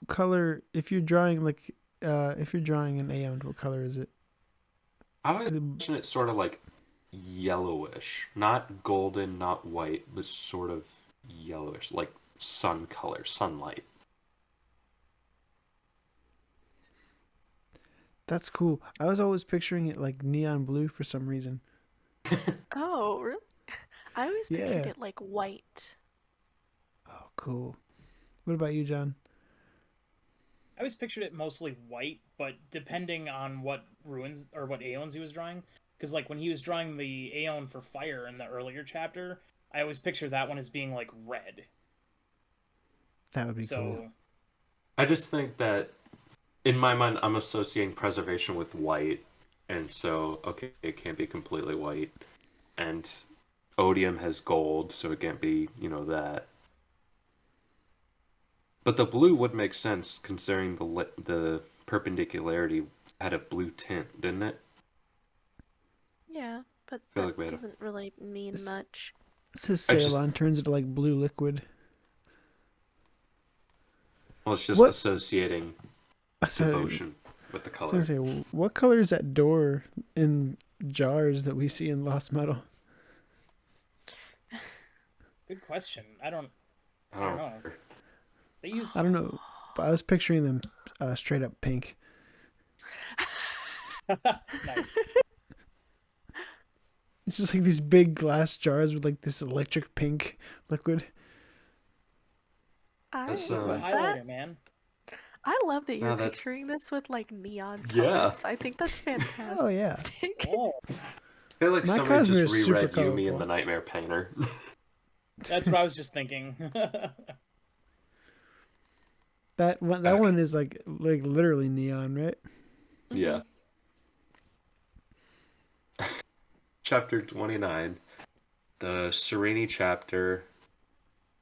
color, if you're drawing if you're drawing an Aeon, what color is it? I always Is it- imagine it sort of like yellowish, not golden, not white, but sort of yellowish, like sun color, sunlight. That's cool. I was always picturing it like neon blue for some reason. Oh, really? I always pictured Yeah. it like white. Oh, cool. What about you, John? I always pictured it mostly white, but depending on what ruins or what Aeons he was drawing, because like when he was drawing the Aeon for fire in the earlier chapter, I always picture that one as being like red. That would be So cool. I just think that in my mind, I'm associating preservation with white, and so okay, it can't be completely white, and odium has gold, so it can't be that. But the blue would make sense considering the perpendicularity had a blue tint, didn't it? Yeah, but I feel that like we had doesn't really mean It's- much. This I just- Ceylon turns into like blue liquid. Well, it's just What? associating So, devotion with the I was color. gonna say, what color is that door in jars that we see in Lost Metal? good question. I don't I don't know. know. They use I don't know, but I was picturing them straight up pink. nice. It's just like these big glass jars with like this electric pink liquid. I That's, Put that- highlighter, man. I love that you're No, that's- picturing this with like neon Yeah. colors. I think that's fantastic. Oh yeah, Oh, I feel like My somebody Cosmere just is super reread Yumi and colorful. the Nightmare Painter. that's what I was just thinking. that one is like literally neon, right? Yeah. Chapter 29, the Sereni chapter,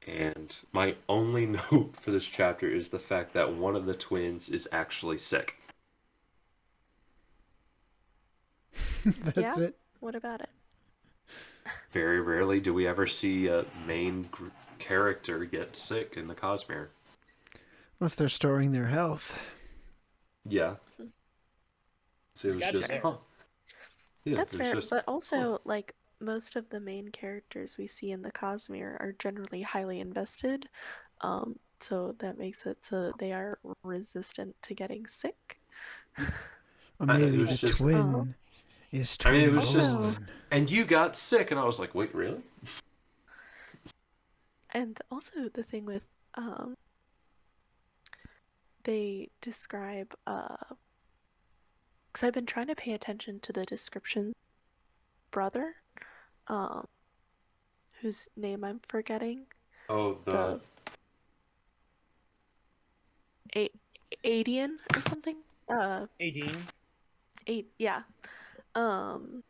and my only note for this chapter is the fact that one of the twins is actually sick. That's Yeah. it. What about it? Very rarely do we ever see a main character get sick in the Cosmere. Unless they're storing their health. Yeah. So it was Gotcha. just, huh. Yeah, That's it was fair, just, but also like most of the main characters we see in the Cosmere are generally highly invested. So that makes it so they are resistant to getting sick. Or it maybe was the just- twin is I mean, it twin was just- born. and you got sick, and I was like, wait, really? And also the thing with they describe because I've been trying to pay attention to the description brother, whose name I'm forgetting. Oh, the... Adian or something. 18. Yeah. And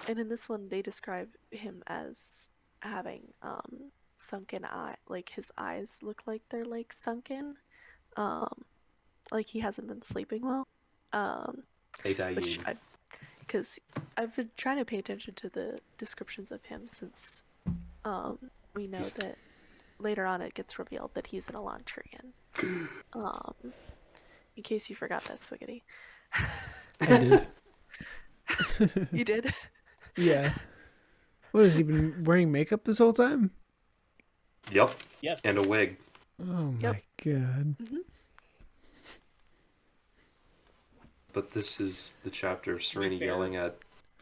in this one, they describe him as having sunken eye, like his eyes look like they're like sunken, like he hasn't been sleeping well. Which because I've been trying to pay attention to the descriptions of him since we know that later on it gets revealed that he's an Elantrian. In case you forgot that, Swiggity. I did. You did? Yeah. What, has he been wearing makeup this whole time? Yep, Yes. and a wig. Oh my Yep. god. But this is the chapter of Serena fair. yelling at...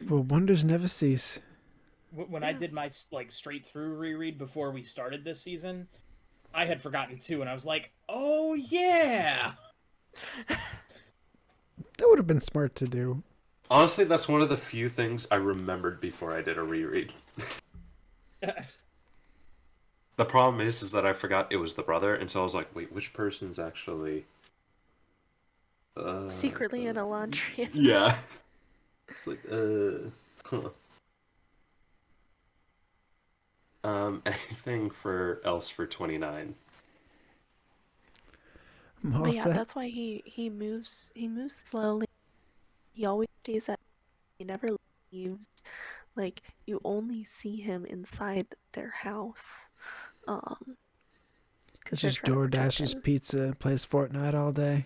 Well, wonders never cease. When I did my like straight through reread before we started this season, I had forgotten too, and I was like, "Oh yeah!" That would have been smart to do. Honestly, that's one of the few things I remembered before I did a reread. The problem is that I forgot it was the brother, and so I was like, wait, which person's actually... Secretly an Elantrian. Yeah. It's like, huh. Anything else for 29? I'm all But yeah, set. that's why he moves slowly. He always stays at. He never leaves. Like you only see him inside their house, um, He because they're just trying to protect DoorDashes him. pizza and plays Fortnite all day.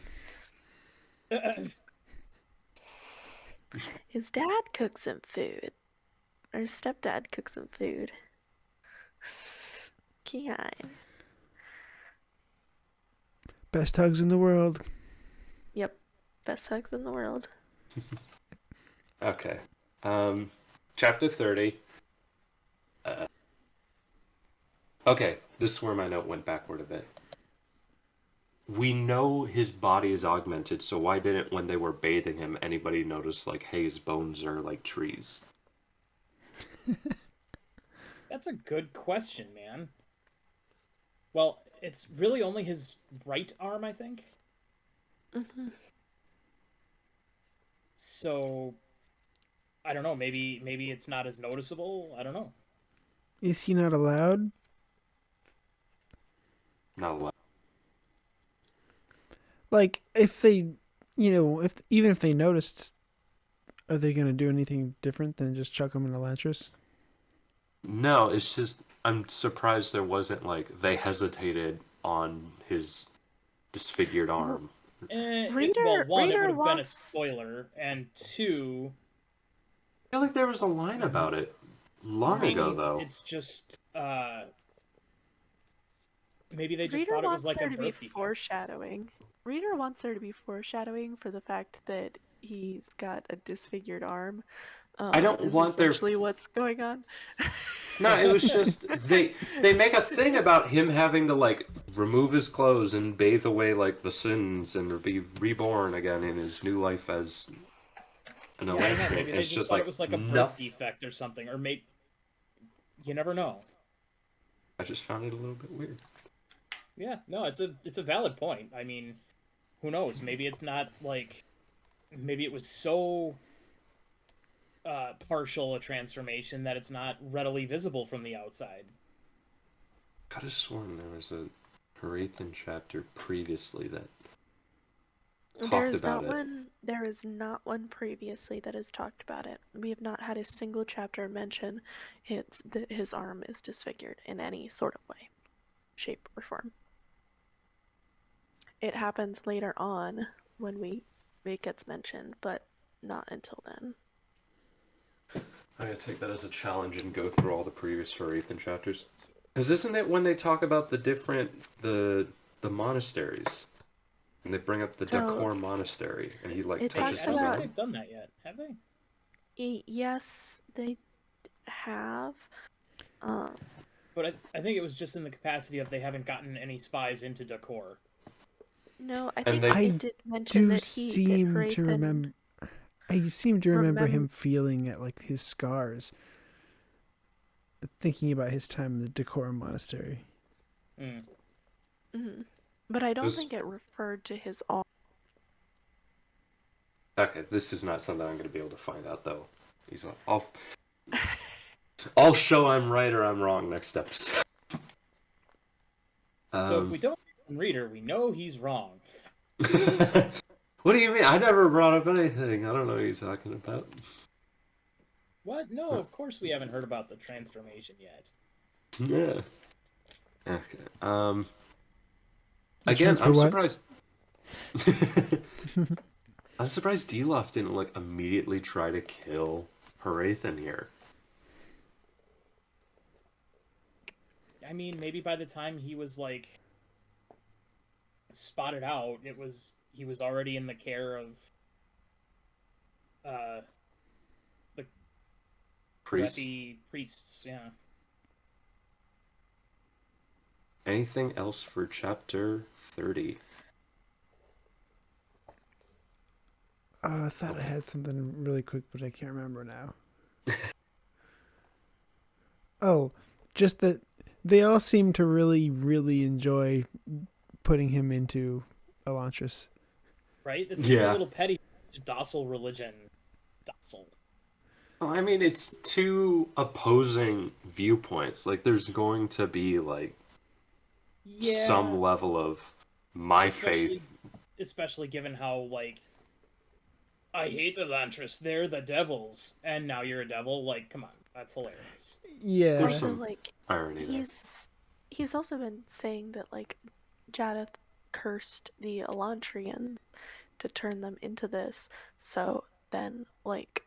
His dad cooks him food, or his stepdad cooks him food. Keon. Best hugs in the world. Yep, best hugs in the world. Okay. Chapter 30. Okay, this is where my note went backward a bit. We know his body is augmented, so why didn't, when they were bathing him, anybody notice, like, hey, his bones are like trees? That's a good question, man. Well, it's really only his right arm, I think. Hmm. So, I don't know. Maybe it's not as noticeable. I don't know. Is he not allowed? Not a lot. Like, if they, if even if they noticed, are they gonna do anything different than just chuck him in Elantris? No, it's just, I'm surprised there wasn't, like, they hesitated on his disfigured arm. Well, one, it would Reader have been a wants. spoiler, and two, I feel like there was a line about it long maybe ago, though. it's just maybe they just Reader thought it was wants like a there to be birth defect. foreshadowing. Reader wants there to be foreshadowing for the fact that he's got a disfigured arm. I don't is want their essentially what's going on. No, it was just they make a thing about him having to like remove his clothes and bathe away like the sins and be reborn again in his new life as an Yeah, I don't know. Elantris. Maybe they It's just just thought like it was like a birth nothing. defect or something, or maybe you never know. I just found it a little bit weird. Yeah, no, it's a valid point. I mean, who knows? Maybe it's not like maybe it was so partial a transformation that it's not readily visible from the outside. I could have sworn there was a Harathan chapter previously that talked about it. There is not one previously that has talked about it. We have not had a single chapter mention that his arm is disfigured in any sort of way, shape, or form. It happens later on when it gets mentioned, but not until then. I'm gonna take that as a challenge and go through all the previous Harathan chapters. Because isn't it when they talk about the monasteries? And they bring up the So, Dakor monastery, and he like it touches talks I don't his think about- arm. they've done that yet, have they? Yes, they have. But I think it was just in the capacity of they haven't gotten any spies into Dakor. No, I And think they- it did mention Do that seem to Harathan- remember. I seem to remember Remem- him feeling at like his scars, thinking about his time in the Decorum Monastery. Mm. Mhm. But I don't This- think it referred to his arm. Okay, this is not something I'm going to be able to find out though. I'll show I'm right or I'm wrong next episode. So if we don't Reader, we know he's wrong. What do you mean? I never brought up anything. I don't know what you're talking about. What? No, of course we haven't heard about the transformation yet. Yeah. Okay. The Again, transfer I'm what? surprised. I'm surprised Delof didn't like immediately try to kill Harathan here. I mean, maybe by the time he was like spotted out, he was already in the care of the Priest. Refi priests. Yeah. Anything else for chapter 30? I thought I had something really quick, but I can't remember now. Oh, just that they all seem to really, really enjoy putting him into Elantris. Right? It seems Yeah. a little petty. Docile religion. Docile. Well, I mean, it's two opposing viewpoints. Like, there's going to be, like, Yeah. some level of my especially, faith. especially given how like I hate Elantris. They're the devils, and now you're a devil. Like, come on, that's hilarious. Yeah. There's Also, some like, irony there. he's also been saying that like Jadith cursed the Elantrians to turn them into this. So then, like,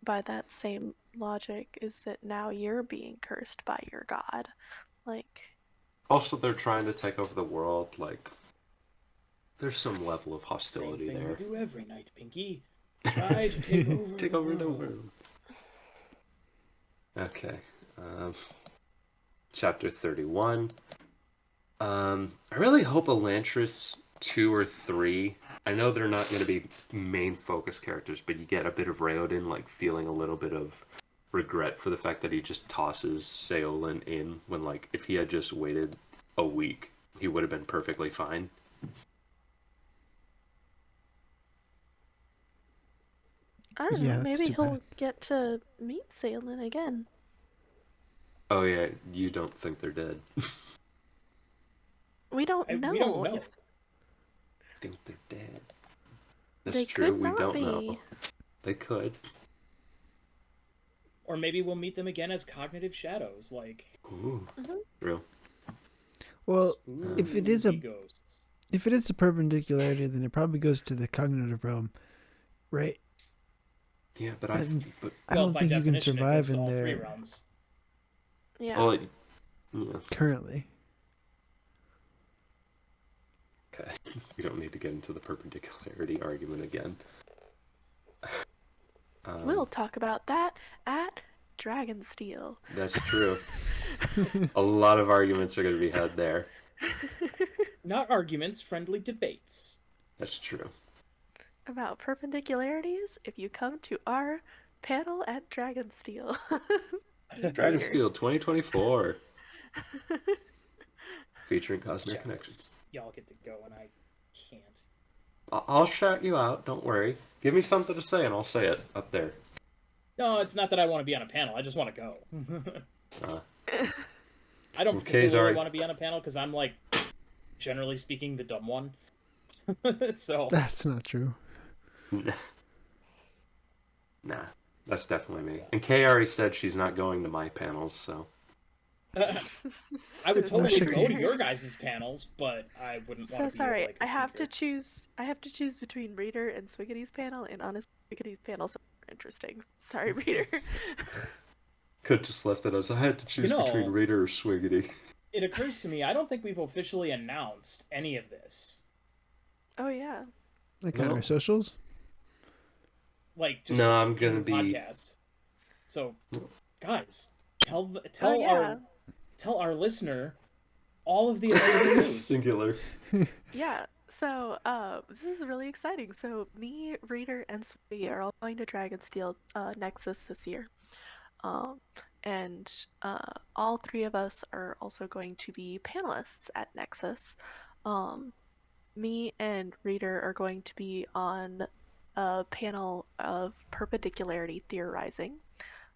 by that same logic, is that now you're being cursed by your god? Like, Also, they're trying to take over the world. Like, there's some level of Same hostility thing there. we do every night, Pinky. Try to take over Take the over the world. world. Okay. Chapter 31. I really hope Elantris 2 or 3. I know they're not going to be main focus characters, but you get a bit of Raoden, like, feeling a little bit of regret for the fact that he just tosses Saolin in when, like, if he had just waited a week, he would have been perfectly fine. I don't Yeah, know, that's maybe too he'll bad. get to meet Salin again. Oh, yeah, you don't think they're dead. We don't know. We don't know. If I think they're dead. That's they true, could we not don't be. know. They could. Or maybe we'll meet them again as cognitive shadows, like Ooh, Mhm. true. Well, if it is spooky a ghosts. if it is a perpendicularity, then it probably goes to the cognitive realm, right? Yeah, but And but I Well, don't by think you can definition, it goes survive to in all three there realms. Yeah. well, yeah. currently. Okay, we don't need to get into the perpendicularity argument again. We'll talk about that at Dragonsteel. That's true. A lot of arguments are going to be had there. Not arguments, friendly debates. That's true. About perpendicularities if you come to our panel at Dragonsteel. Dragonsteel 2024. Featuring Cosmere Jealous. Connections. Y'all get to go and I can't. I'll shout you out, don't worry. Give me something to say and I'll say it up there. No, it's not that I want to be on a panel. I just want to go. Uh, I don't well, particularly Kay's want to be on a panel because I'm like, generally speaking, the dumb one. So That's not true. nah, that's definitely me. And Kay already said she's not going to my panels, so. I would So totally sorry. go to your guys' panels, but I wouldn't So want to be sorry. like a I have to speaker. choose. I have to choose between Reader and Swiggity's panel, and honestly, Swiggity's panel is more interesting. Sorry, Reader. Could just left it as I had to choose between Raider or Swiggity. It occurs to me, I don't think we've officially announced any of this. Oh yeah. Like on No. our socials. Like, just No, I'm in gonna the be. podcast. So, guys, tell Oh yeah. our listener all of the amazing news. Singular. Yeah. So, this is really exciting. So, me, Reader, and Sweetie are all going to Dragonsteel Nexus this year. And all three of us are also going to be panelists at Nexus. Me and Reader are going to be on a panel of perpendicularity theorizing.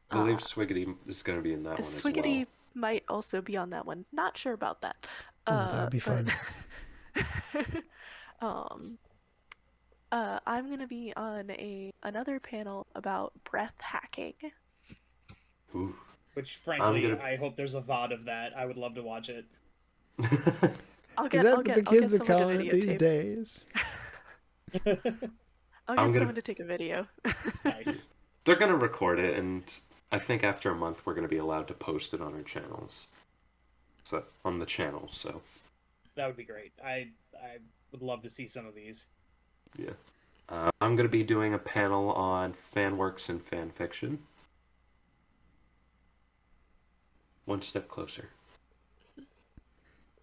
I believe Swiggity is going to be in that one as well. Swiggity might also be on that one. Not sure about that. Oh, that would be fun. I'm gonna be on another panel about breath hacking. Ooh. Which, frankly, gonna- I hope there's a VOD of that. I would love to watch it. I'll Is get, that I'll what get, the I'll get kids are someone to calling it these videotape. days? I'll I'm get gonna- someone to take a video. Nice. They're going to record it, and I think after a month we're going to be allowed to post it on our channels. So, on the channel, so, That would be great. I would love to see some of these. yeah. I'm going to be doing a panel on fan works and fan fiction. One step closer.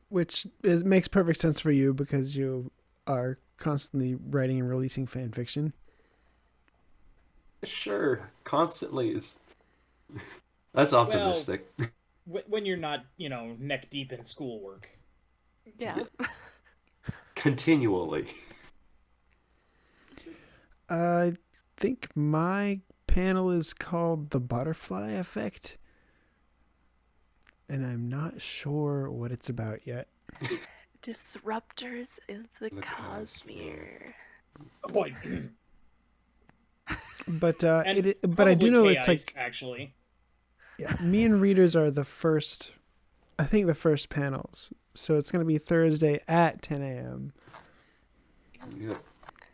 Which makes perfect sense for you because you are constantly writing and releasing fan fiction. Sure, constantly is... That's optimistic. When you're not, neck deep in schoolwork. Yeah. Continually. I think my panel is called The Butterfly Effect. And I'm not sure what it's about yet. Disruptors in the The Cosmere. Oh, boy. But And but I do probably know it's K-Ice, like, actually. yeah, me and readers are the first. I think the first panels. So it's gonna be Thursday at 10 a.m. Yeah.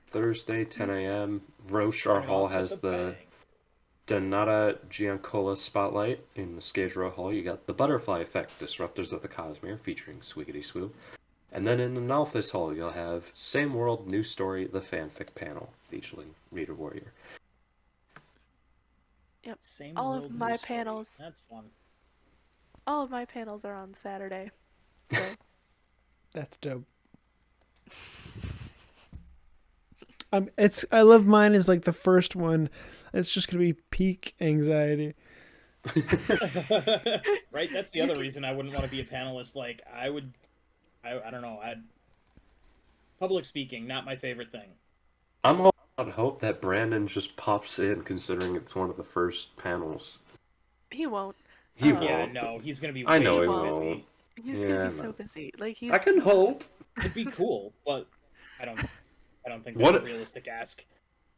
Thursday, 10 a.m. Roshar Starting Hall off with has a the bang. Donata Giancola spotlight. In the Skage Row Hall, you got the Butterfly Effect, Disruptors of the Cosmere, featuring Swiggity Swoo. And then in the Nalthus Hall, you'll have Same World, New Story, the Fanfic panel, featuring ReaderWarrior. Yep. Same All world, of new my story. panels. That's fun. All of my panels are on Saturday. So That's dope. I love mine is like the first one. It's just gonna be peak anxiety. Right? That's the other reason I wouldn't want to be a panelist. Like, I don't know. Public speaking, not my favorite thing. I'm holding out hope that Brandon just pops in, considering it's one of the first panels. he won't. He Yeah, won't. no, he's gonna be I way know he too won't. busy. He's Yeah, gonna be no. so busy. Like he's I can hope. It'd be cool, but I don't think that's What- a realistic ask.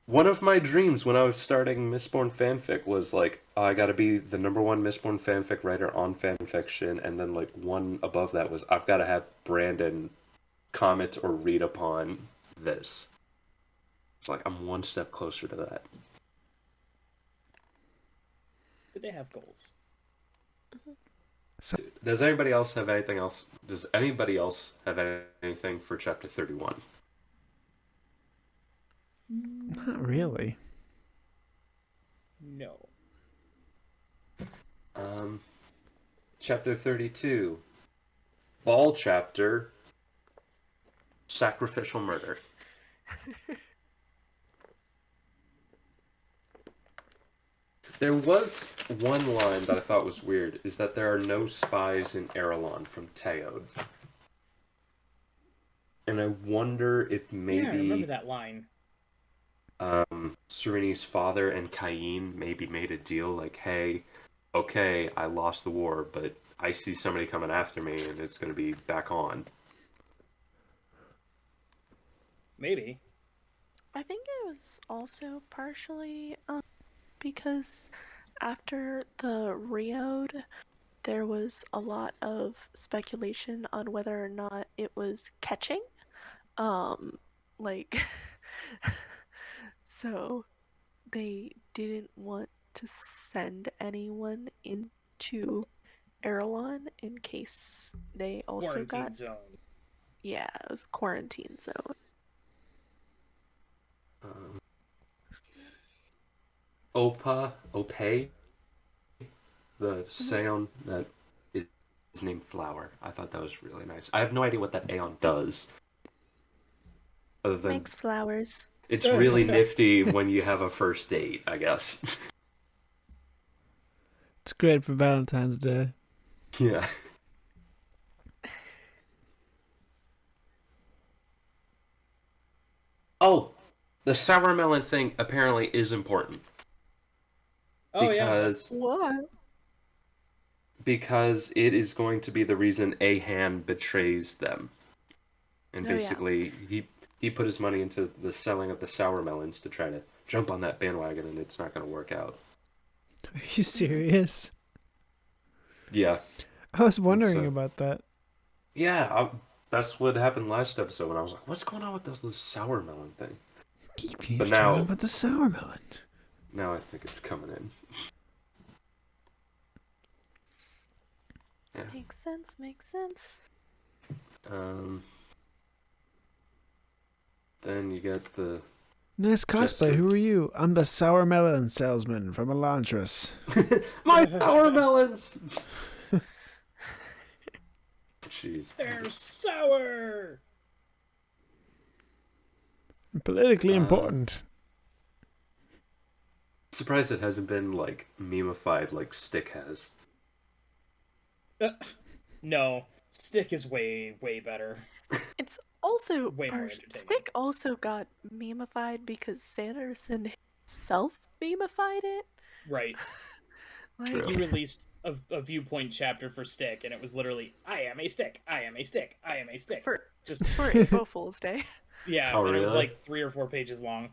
One of my dreams when I was starting Mistborn fanfic was like, oh, I gotta be the #1 Mistborn fanfic writer on fanfiction, and then like one above that was I've gotta have Brandon comment or read upon this. It's like I'm one step closer to that. Did they have goals? So, Does anybody else have anything else? Does anybody else have anything for chapter 31? not really. No. Chapter 32. Fall chapter. Sacrificial murder. There was one line that I thought was weird, is that there are no spies in Erelon from Teod. And I wonder if Yeah, I remember maybe that line. Sereni's father and Cain maybe made a deal like, hey, okay, I lost the war, but I see somebody coming after me and it's going to be back on. Maybe. I think it was also partially because after the Reread, there was a lot of speculation on whether or not it was catching. Like, so they didn't want to send anyone into Erelon in case they also Quarantine got. zone. Yeah, it was quarantine zone. Opay, the sound that is named Flower. I thought that was really nice. I have no idea what that Aeon does. Other than Makes flowers. it's really nifty when you have a first date, I guess. It's great for Valentine's Day. Yeah. Oh, the sour melon thing apparently is important. Oh because What? because it is going to be the reason Ahan betrays them. And Oh, yeah. basically he put his money into the selling of the sour melons to try to jump on that bandwagon, and it's not going to work out. Are you serious? Yeah. I was wondering So- about that. Yeah, that's what happened last episode when I was like, what's going on with this sour melon thing? He keeps But talking now- about the sour melon. Now I think it's coming in. Yeah. Makes sense, makes sense. Then you get the Nice cosplay. Jester. Who are you? I'm the sour melon salesman from Elantris. my sour melons. Jeez. They're sour. Politically important. Surprised it hasn't been like memeified like Stick has. No, Stick is way better. It's also Way more entertaining. Stick also got memeified because Sanderson himself memeified it. Right. True. He released a viewpoint chapter for Stick, and it was literally, I am a stick, I am a stick, I am a stick. Just for April Fool's Day. yeah, Oh, and it was really? like 3 or 4 pages long.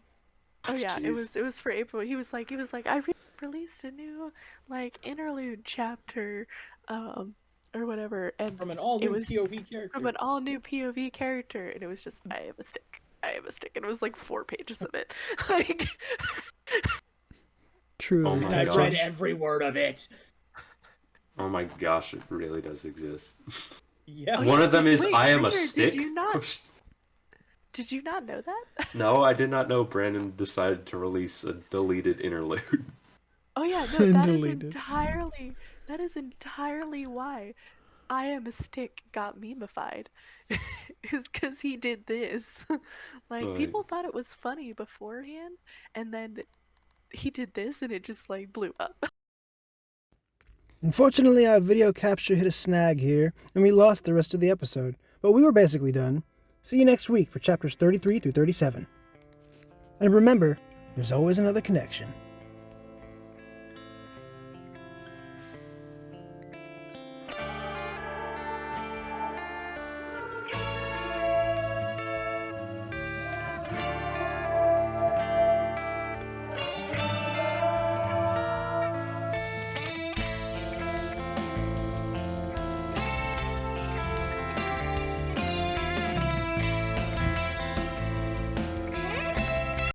Oh yeah, Jeez. it was for April. He was like I released a new like interlude chapter, or whatever, and From an all it new was POV character. from an all new POV character, and it was just I am a stick, I am a stick, and it was like 4 pages of it. Like, Truly Oh my And I gosh. read every word of it. Oh my gosh, it really does exist. Yeah. Oh, One yeah, of them did- is wait, I am a Reader, stick. did you not know that? No, I did not know Brandon decided to release a deleted interlude. Oh yeah, no, Deleted. that is entirely why I am a stick got memeified. Is because he did this. Like, Right. people thought it was funny beforehand, and then he did this, and it just like blew up. Unfortunately, our video capture hit a snag here, and we lost the rest of the episode. But we were basically done. See you next week for chapters 33 through 37. And remember, there's always another connection.